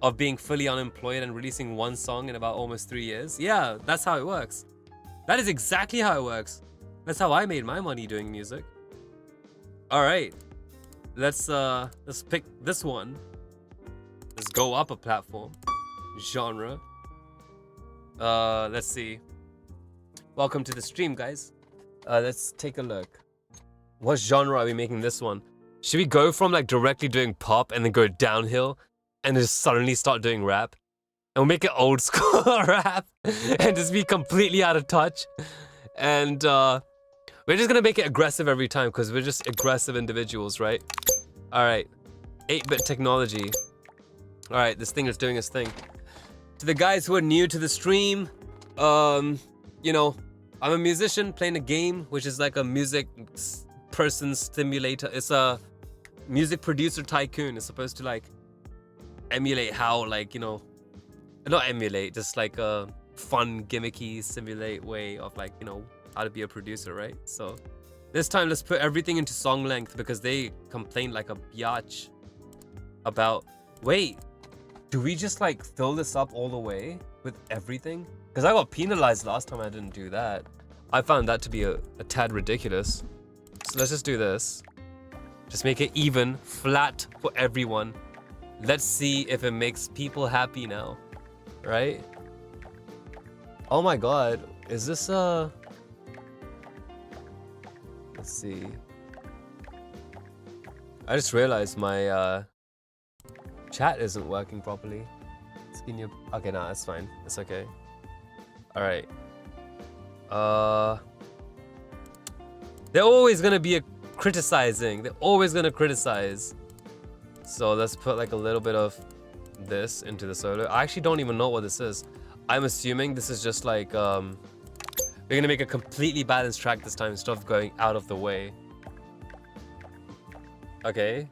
Of being fully unemployed and releasing one song in about almost 3 years. Yeah, that's how it works. That is exactly how it works. That's how I made my money doing music. Alright. Let's pick this one. Let's go up a platform. Genre. Let's see. Welcome to the stream, guys. Let's take a look. What genre are we making this one? Should we go from like directly doing pop and then go downhill and just suddenly start doing rap? And we'll make it old school rap and just be completely out of touch. And we're just gonna make it aggressive every time because we're just aggressive individuals, right? Alright. 8-bit technology. Alright, this thing is doing its thing. To the guys who are new to the stream, you know, I'm a musician playing a game which is like a music person simulator. It's a music producer tycoon. It's supposed to like emulate how, like, you know, not emulate, just like a fun gimmicky simulate way of, like, you know, how to be a producer, right? So this time let's put everything into song length because they complained like a biatch about, wait, Do we just like fill this up all the way with everything? Because I got penalized last time I didn't do that. I found that to be a tad ridiculous. So let's just do this. Just make it even, flat for everyone. Let's see if it makes people happy now, right? Oh my god, is this let's see. I just realized my chat isn't working properly. Okay, nah, that's fine. It's okay. All right. They're always gonna be criticizing. They're always gonna criticize. So let's put like a little bit of this into the solo. I actually don't even know what this is. I'm assuming this is just like we're gonna make a completely balanced track this time instead of going out of the way. Okay.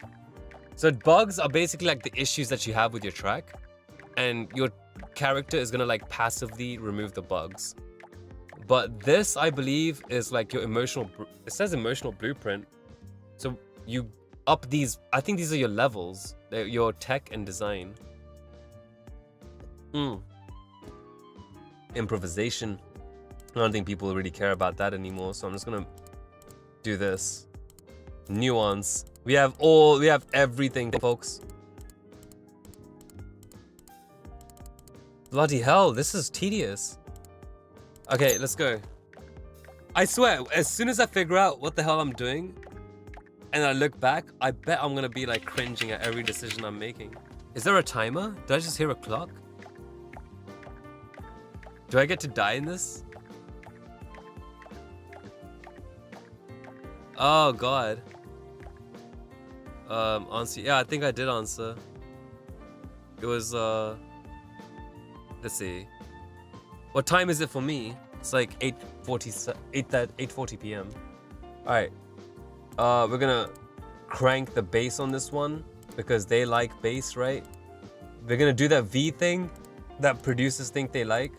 So bugs are basically like the issues that you have with your track, and your character is gonna like passively remove the bugs. But this, I believe, is like your emotional. It says emotional blueprint. So you up these. I think these are your levels. They're your tech and design. Improvisation. I don't think people really care about that anymore. So I'm just gonna do this. Nuance. We have everything, folks. Bloody hell, this is tedious. Okay, let's go. I swear, as soon as I figure out what the hell I'm doing, and I look back, I bet I'm gonna be like cringing at every decision I'm making. Is there a timer? Did I just hear a clock? Do I get to die in this? Oh god. Answer. Yeah, I think I did answer. It was let's see. What time is it for me? It's like 8:40 p.m. All right. We're gonna crank the bass on this one because they like bass, right? We're gonna do that V thing that producers think they like,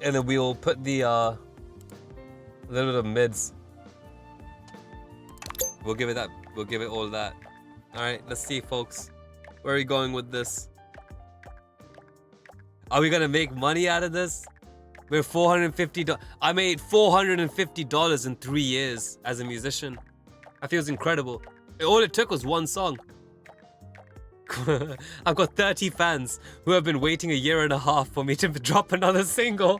and then we'll put the little bit of mids. We'll give it that. We'll give it all that. All right, let's see, folks. Where are we going with this? Are we gonna make money out of this? We're $450. I made $450 in 3 years as a musician. That feels incredible. All it took was one song. I've got 30 fans who have been waiting a year and a half for me to drop another single.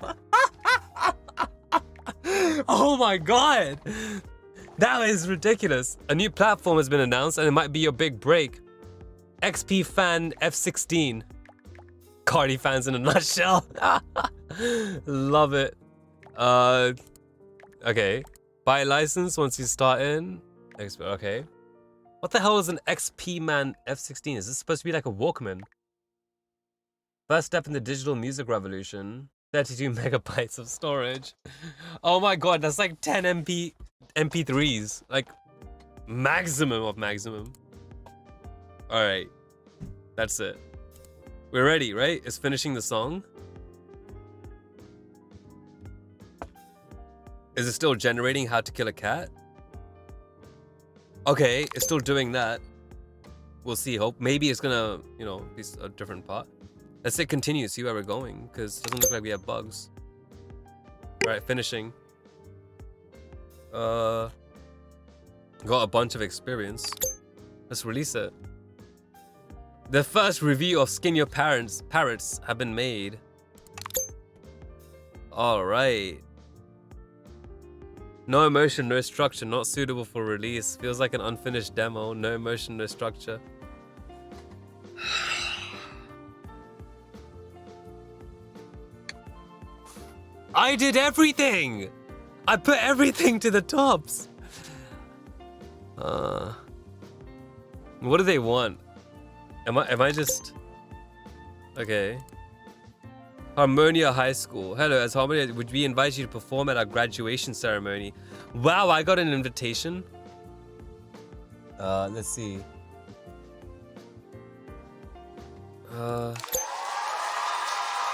Oh my god. That is ridiculous. A new platform has been announced and it might be your big break. XP Fan F16. Cardi fans in a nutshell. Love it. Okay. Buy a license once you start in. Okay. What the hell is an XP Man F16? Is this supposed to be like a Walkman? First step in the digital music revolution. 32 megabytes of storage. Oh my god, that's like 10 MP3s. Like, maximum of maximum. Alright. That's it. We're ready, right? It's finishing the song. Is it still generating How to Kill a Cat? Okay, it's still doing that. We'll see. Hope maybe it's gonna, you know, be a different part. Let's say continue, see where we're going, because it doesn't look like we have bugs. Alright, finishing. Got a bunch of experience. Let's release it. The first review of Skin Your Parrots have been made. Alright. No emotion, no structure, not suitable for release. Feels like an unfinished demo. No emotion, no structure. I did everything! I put everything to the tops! What do they want? Am I just... Okay. Harmonia High School. Hello, as Harmonia, would we invite you to perform at our graduation ceremony? Wow, I got an invitation. Let's see.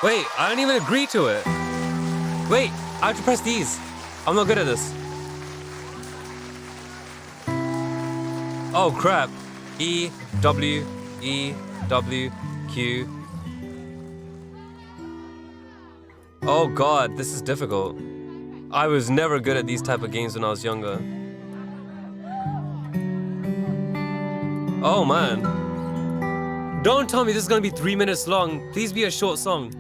Wait, I don't even agree to it. Wait, I have to press these. I'm not good at this. Oh crap. E, W, Q. Oh god, this is difficult. I was never good at these type of games when I was younger. Oh man. Don't tell me this is gonna be 3 minutes long. Please be a short song.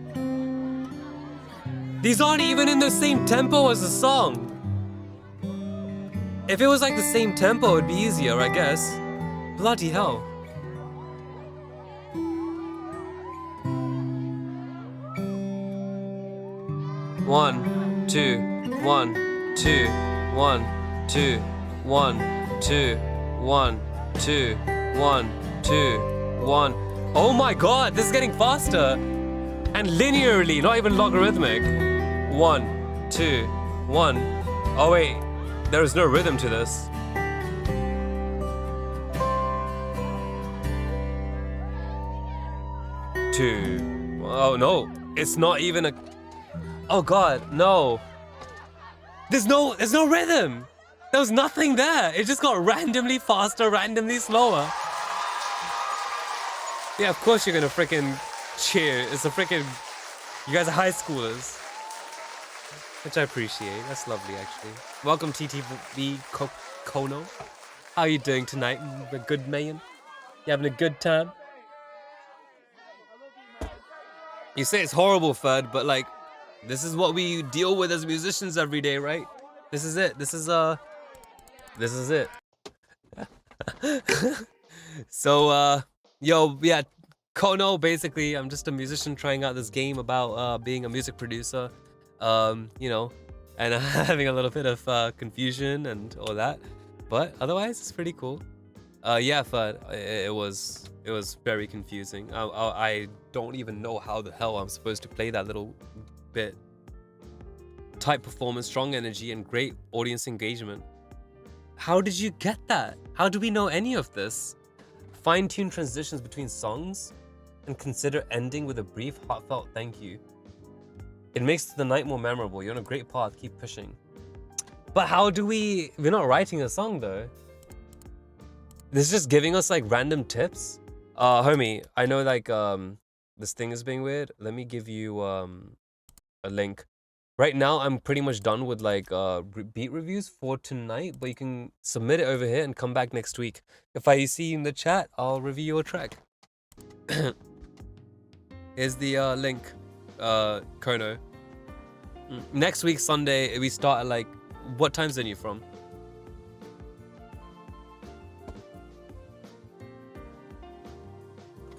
These aren't even in the same tempo as the song. If it was like the same tempo, it'd be easier, I guess. Bloody hell. One, two, 1, 2, 1, 2, 1, 2, 1, 2, 1, 2, 1. Oh my god, this is getting faster! And linearly, not even logarithmic. 1, 2, 1. Oh wait, there is no rhythm to this. Two. Oh no, it's not even a. Oh god, no. There's no rhythm. There was nothing there. It just got randomly faster, randomly slower. Yeah, of course you're gonna freaking cheer. It's a freaking. You guys are high schoolers. Which I appreciate. That's lovely, actually. Welcome, TTV Kono. How are you doing tonight? A good man? You having a good time? You say it's horrible, Fud, but like, this is what we deal with as musicians every day, right? This is it. This is it. So, yo, yeah, Kono, basically, I'm just a musician trying out this game about being a music producer, you know, and having a little bit of confusion and all that. But otherwise, it's pretty cool. Yeah, Fud, it was very confusing. I don't even know how the hell I'm supposed to play that little bit. Tight performance, strong energy, and great audience engagement. How did you get that? How do we know any of this? Fine-tune transitions between songs and consider ending with a brief, heartfelt thank you. It makes the night more memorable. You're on a great path. Keep pushing. But how do we're not writing a song though. This is just giving us like random tips. Homie, I know like this thing is being weird. Let me give you a link. Right now, I'm pretty much done with like beat reviews for tonight, but you can submit it over here and come back next week. If I see you in the chat, I'll review your track. Here's the link, Kono. Next week, Sunday, we start at like, what time zone are you from?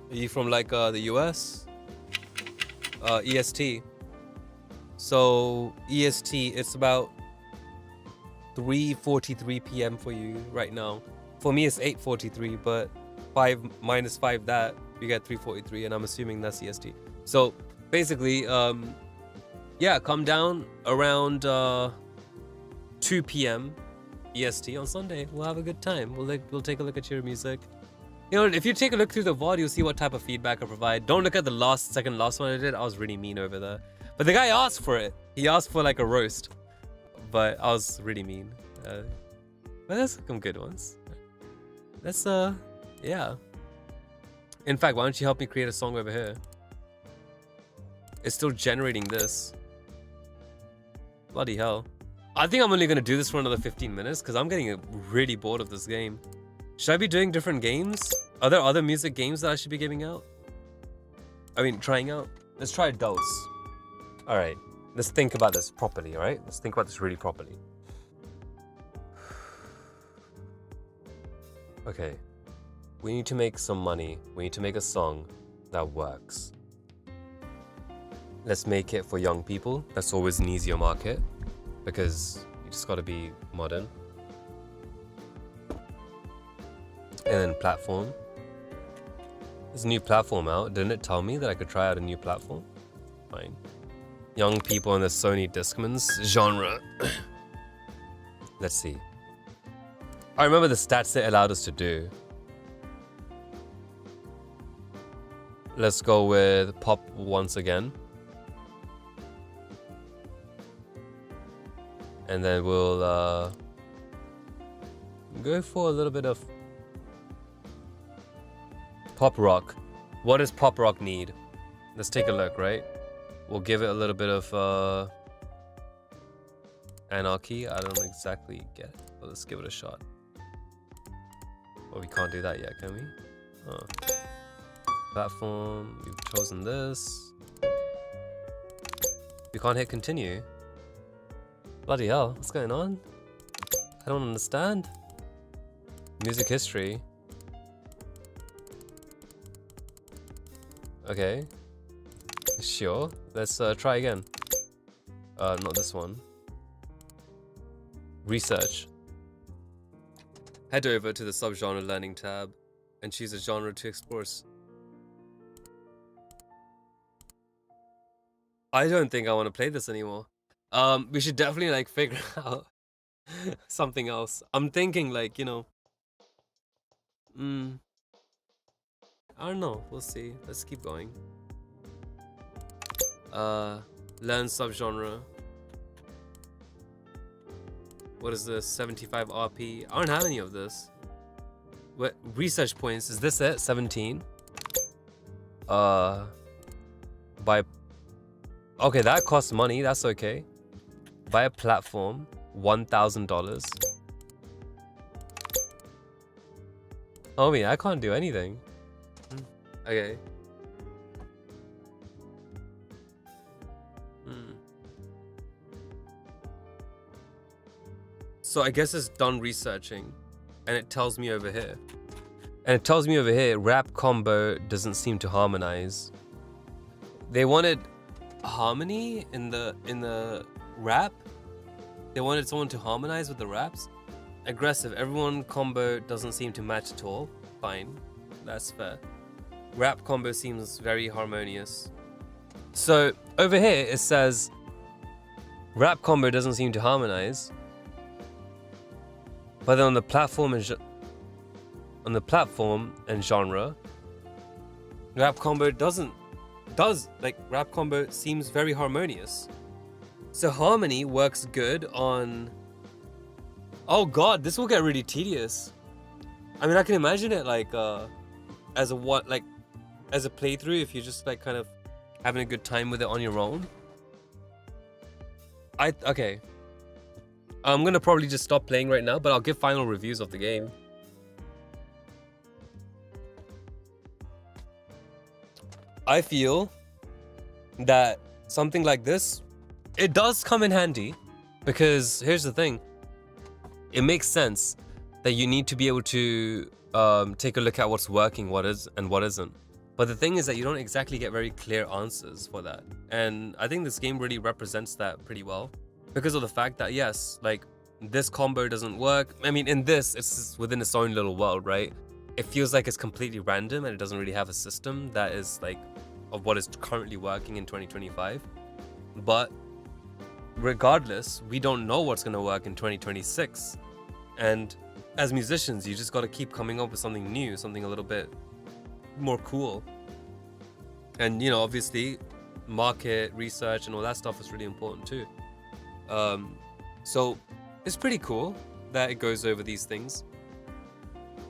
Are you from like the US? EST. So EST, it's about 3:43 p.m. for you right now. For me, it's 8:43, but 5 minus 5 that, you get 3:43, and I'm assuming that's EST. So basically, yeah, come down around 2 p.m. EST on Sunday. We'll have a good time. We'll take a look at your music. You know, if you take a look through the VOD, you'll see what type of feedback I provide. Don't look at the second last one I did. I was really mean over there. But the guy asked for it. He asked for like a roast. But I was really mean. But there's some good ones. Let's, yeah. In fact, why don't you help me create a song over here? It's still generating this. Bloody hell. I think I'm only going to do this for another 15 minutes because I'm getting really bored of this game. Should I be doing different games? Are there other music games that I should be giving out? I mean, trying out? Let's try Dose. Alright, let's think about this properly, alright? Let's think about this really properly. Okay. We need to make some money. We need to make a song that works. Let's make it for young people. That's always an easier market because you just gotta be modern. And then platform. There's a new platform out. Didn't it tell me that I could try out a new platform? Fine. Young people in the Sony Discmans genre. Let's see. I remember the stats it allowed us to do. Let's go with pop once again. And then we'll go for a little bit of pop rock. What does pop rock need? Let's take a look, right? We'll give it a little bit of anarchy. I don't exactly get it, but let's give it a shot. Well, we can't do that yet, can we? Oh. Platform, we've chosen this. We can't hit continue. Bloody hell, what's going on? I don't understand. Music history. Okay. Sure. Let's try again. Not this one. Research. Head over to the subgenre learning tab and choose a genre to explore. I don't think I want to play this anymore. We should definitely like figure out something else. I'm thinking like, you know, I don't know. We'll see. Let's keep going. Learn subgenre. What is this? 75 RP. I don't have any of this. What research points? Is this it? 17. By. Okay, that costs money. That's okay. Buy a platform. $1,000. Homie, I can't do anything. Okay. So I guess it's done researching, and it tells me over here. And it tells me over here, rap combo doesn't seem to harmonize. They wanted harmony in the rap. They wanted someone to harmonize with the raps. Aggressive, everyone combo doesn't seem to match at all. Fine, that's fair. Rap combo seems very harmonious. So over here it says rap combo doesn't seem to harmonize. But then on the platform and genre, rap combo rap combo seems very harmonious. So harmony works good on. Oh god, this will get really tedious. I mean, I can imagine it like as a playthrough if you're just like kind of having a good time with it on your own. Okay. I'm gonna probably just stop playing right now, but I'll give final reviews of the game. I feel that something like this, it does come in handy, because here's the thing. It makes sense that you need to be able to take a look at what's working, what is and what isn't. But the thing is that you don't exactly get very clear answers for that. And I think this game really represents that pretty well. Because of the fact that, yes, like, this combo doesn't work. I mean, in this, it's within its own little world, right? It feels like it's completely random and it doesn't really have a system that is, like, of what is currently working in 2025. But regardless, we don't know what's going to work in 2026. And as musicians, you just got to keep coming up with something new, something a little bit more cool. And, you know, obviously, market research and all that stuff is really important too. So it's pretty cool that it goes over these things.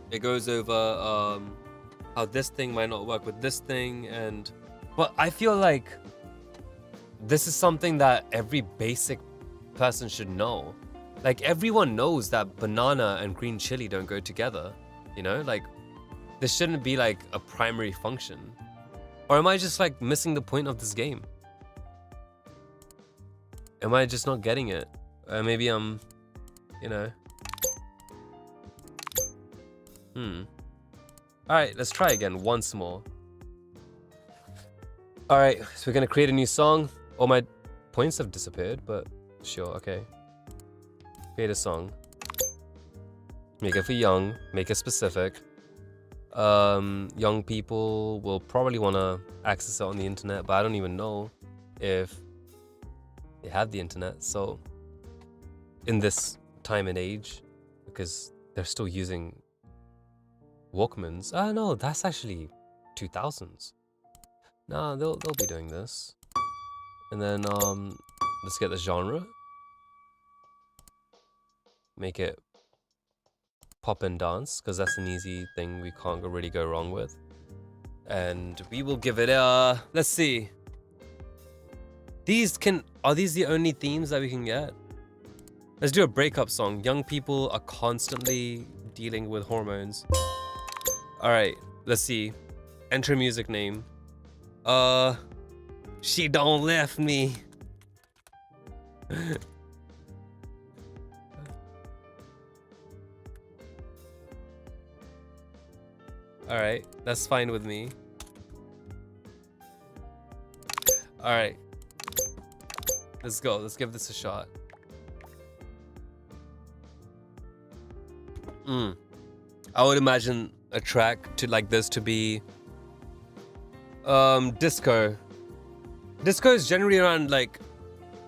It goes over how this thing might not work with this thing, but I feel like this is something that every basic person should know. Like, everyone knows that banana and green chili don't go together, you know? Like, this shouldn't be like a primary function. Or am I just like missing the point of this game? Am I just not getting it? Maybe I'm, you know. Alright, let's try again once more. Alright, so we're gonna create a new song. All my points have disappeared, but sure, okay. Create a song. Make it for young, make it specific. Young people will probably want to access it on the internet, but I don't even know if they have the internet. So in this time and age, because they're still using Walkmans. No, that's actually 2000s. Nah, they'll be doing this. And then let's get the genre. Make it pop and dance, because that's an easy thing we can't really go wrong with. And we will give it let's see. Are these the only themes that we can get? Let's do a breakup song. Young people are constantly dealing with hormones. Alright, let's see. Enter music name. She don't left me. Alright, that's fine with me. Alright. Let's go. Let's give this a shot. I would imagine a track to like this to be disco. Disco is generally around like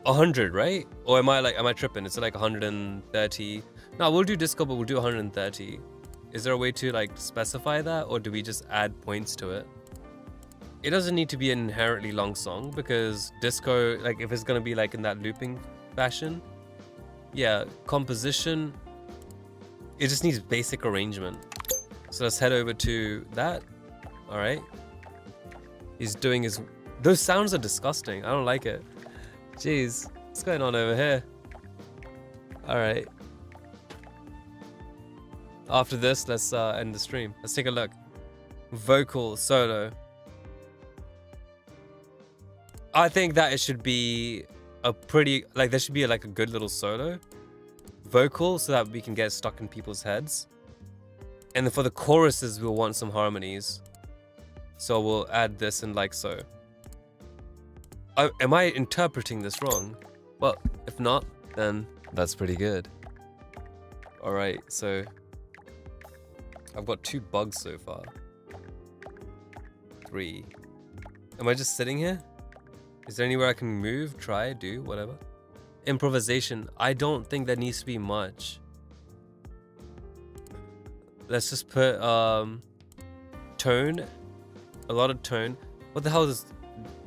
100, right? Or am I tripping? It's like 130. No, we'll do disco, but we'll do 130. Is there a way to like specify that, or do we just add points to it? It doesn't need to be an inherently long song, because disco, like if it's gonna be like in that looping fashion, yeah, composition, it just needs basic arrangement. So let's head over to that. All right. He's doing his, those sounds are disgusting. I don't like it. Jeez, what's going on over here? All right. After this, let's end the stream. Let's take a look. Vocal solo. I think that it should be a pretty, like there should be like a good little solo. Vocal, so that we can get stuck in people's heads. And then for the choruses, we'll want some harmonies. So we'll add this in like so. Am I interpreting this wrong? Well, if not, then that's pretty good. All right, so I've got 2 bugs so far. 3. Am I just sitting here? Is there anywhere I can move, try, do, whatever? Improvisation. I don't think there needs to be much. Let's just put tone. A lot of tone. What the hell is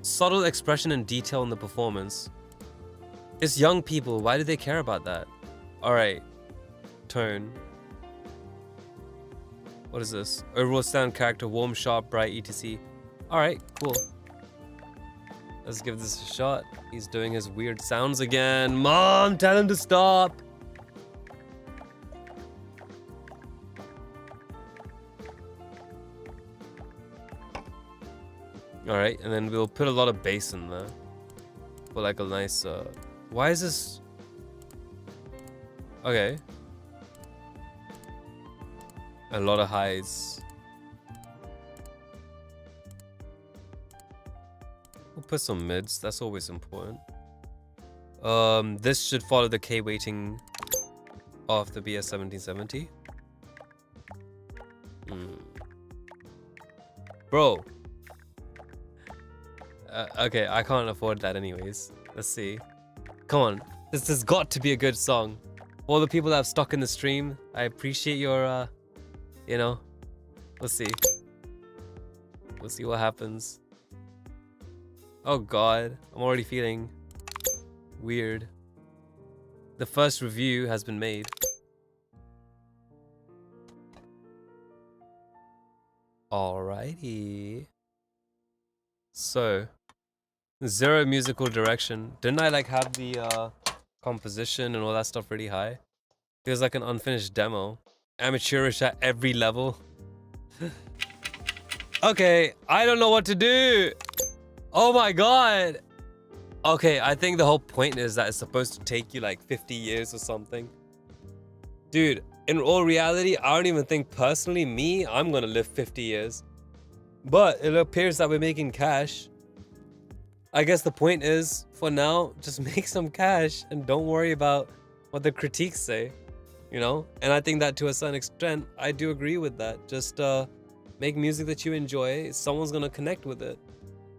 subtle expression and detail in the performance? It's young people. Why do they care about that? Alright. Tone. What is this? Overall sound, character, warm, sharp, bright, etc. Alright, cool. Let's give this a shot. He's doing his weird sounds again. Mom, tell him to stop. Alright, and then we'll put a lot of bass in there. For like a nice, why is this? Okay. A lot of highs. We'll put some mids, that's always important. This should follow the K weighting of the BS 1770. Bro. Okay, I can't afford that anyways. Let's see. Come on, this has got to be a good song. All the people that have stuck in the stream, I appreciate your, you know, we'll see. We'll see what happens. Oh god, I'm already feeling weird. The first review has been made. Alrighty. So, 0 musical direction. Didn't I like have the composition and all that stuff really high? Feels like an unfinished demo. Amateurish at every level. Okay, I don't know what to do. Oh my god. Okay, I think the whole point is that it's supposed to take you like 50 years or something. Dude, in all reality, I don't even think personally, I'm gonna live 50 years. But it appears that we're making cash. I guess the point is, for now, just make some cash and don't worry about what the critiques say, you know? And I think that to a certain extent, I do agree with that. Just make music that you enjoy. Someone's gonna connect with it,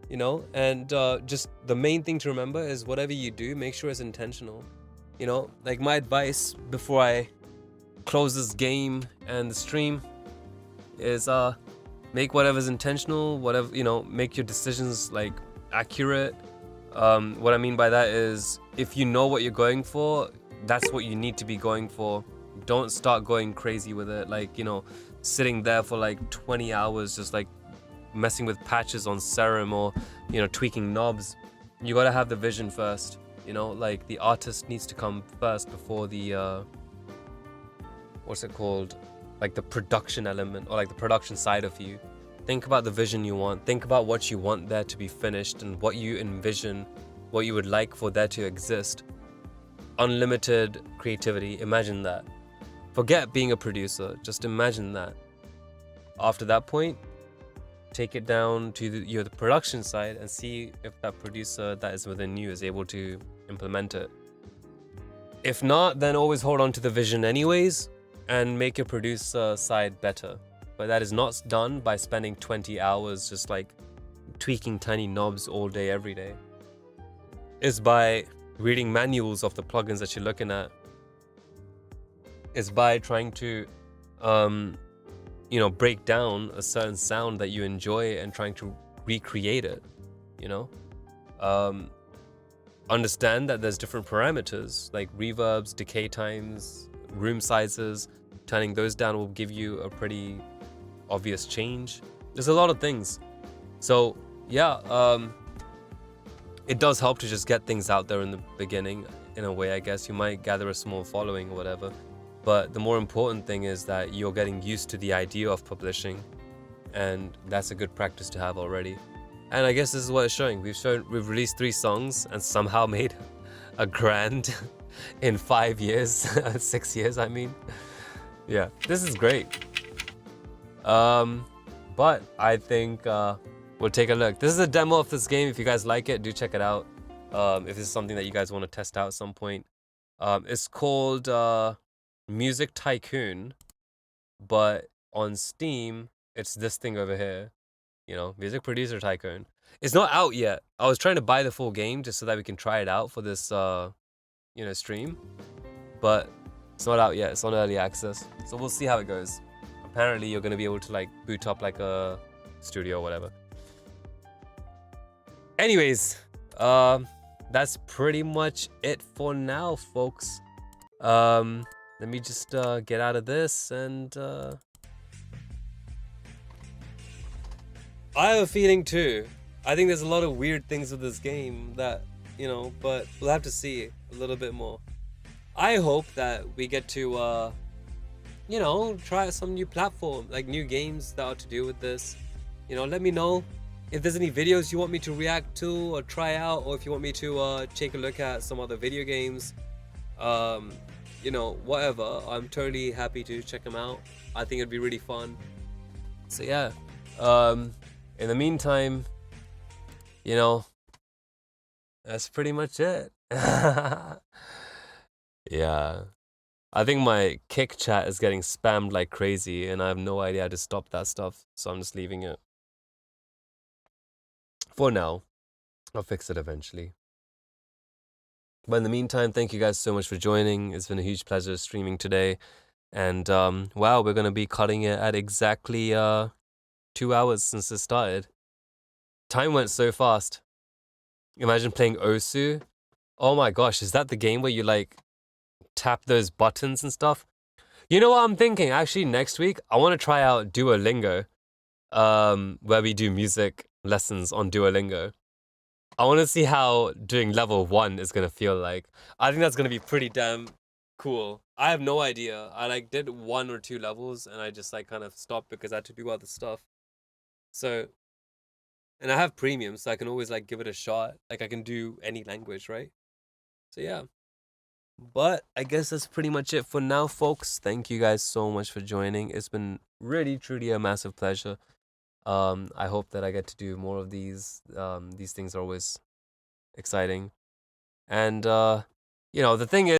you know? And just the main thing to remember is whatever you do, make sure it's intentional. You know, like my advice before I close this game and the stream is make whatever's intentional, whatever, you know, make your decisions like accurate. What I mean by that is if you know what you're going for, that's what you need to be going for. Don't start going crazy with it, like, you know, sitting there for like 20 hours just like messing with patches on serum or, you know, tweaking knobs. You gotta have the vision first. You know, like the artist needs to come first before the what's it called? Like the production element or like the production side of you. Think about the vision you want. Think about what you want there to be finished and what you envision, what you would like for there to exist. Unlimited creativity. Imagine that. Forget being a producer. Just imagine that. After that point, take it down to the production side and see if that producer that is within you is able to implement it. If not, then always hold on to the vision anyways and make your producer side better. But that is not done by spending 20 hours just like tweaking tiny knobs all day, every day. It's by reading manuals of the plugins that you're looking at. It's by trying to, you know, break down a certain sound that you enjoy and trying to recreate it, you know? Understand that there's different parameters like reverbs, decay times, room sizes. Turning those down will give you a pretty obvious change. There's a lot of things. So yeah, it does help to just get things out there in the beginning. In a way, I guess you might gather a small following or whatever, but the more important thing is that you're getting used to the idea of publishing, and that's a good practice to have already. And I guess this is what it's showing. We've released 3 songs and somehow made $1,000 in 5 years, 6 years, I mean. Yeah, this is great. But I think we'll take a look. This is a demo of this game. If you guys like it, do check it out. If this is something that you guys want to test out at some point. It's called Music Tycoon, but on Steam, it's this thing over here. You know, Music Producer Tycoon. It's not out yet. I was trying to buy the full game just so that we can try it out for this, you know, stream. But it's not out yet. It's on early access. So we'll see how it goes. Apparently, you're going to be able to, like, boot up, like, a studio or whatever. Anyways, that's pretty much it for now, folks. Let me just get out of this and... I have a feeling too. I think there's a lot of weird things with this game that, you know, but we'll have to see a little bit more. I hope that we get to, you know, try some new platform, like new games that are to do with this. You know, let me know if there's any videos you want me to react to or try out, or if you want me to take a look at some other video games. You know, whatever. I'm totally happy to check them out. I think it'd be really fun. So yeah. In the meantime, you know, that's pretty much it. Yeah. I think my Kick chat is getting spammed like crazy, and I have no idea how to stop that stuff, so I'm just leaving it. For now. I'll fix it eventually. But in the meantime, thank you guys so much for joining. It's been a huge pleasure streaming today. And, wow, we're going to be cutting it at exactly, 2 hours since it started. Time went so fast. Imagine playing Osu. Oh my gosh, is that the game where you like tap those buttons and stuff? You know what I'm thinking? Actually, next week I want to try out Duolingo, where we do music lessons on Duolingo. I want to see how doing level 1 is gonna feel like. I think that's gonna be pretty damn cool. I have no idea. I like did 1 or 2 levels and I just like kind of stopped because I had to do other stuff. So, and I have premium, so I can always like give it a shot. Like I can do any language, right? So yeah. But I guess that's pretty much it for now, folks. Thank you guys so much for joining. It's been really, truly a massive pleasure. I hope that I get to do more of these. These things are always exciting. And, you know, the thing is,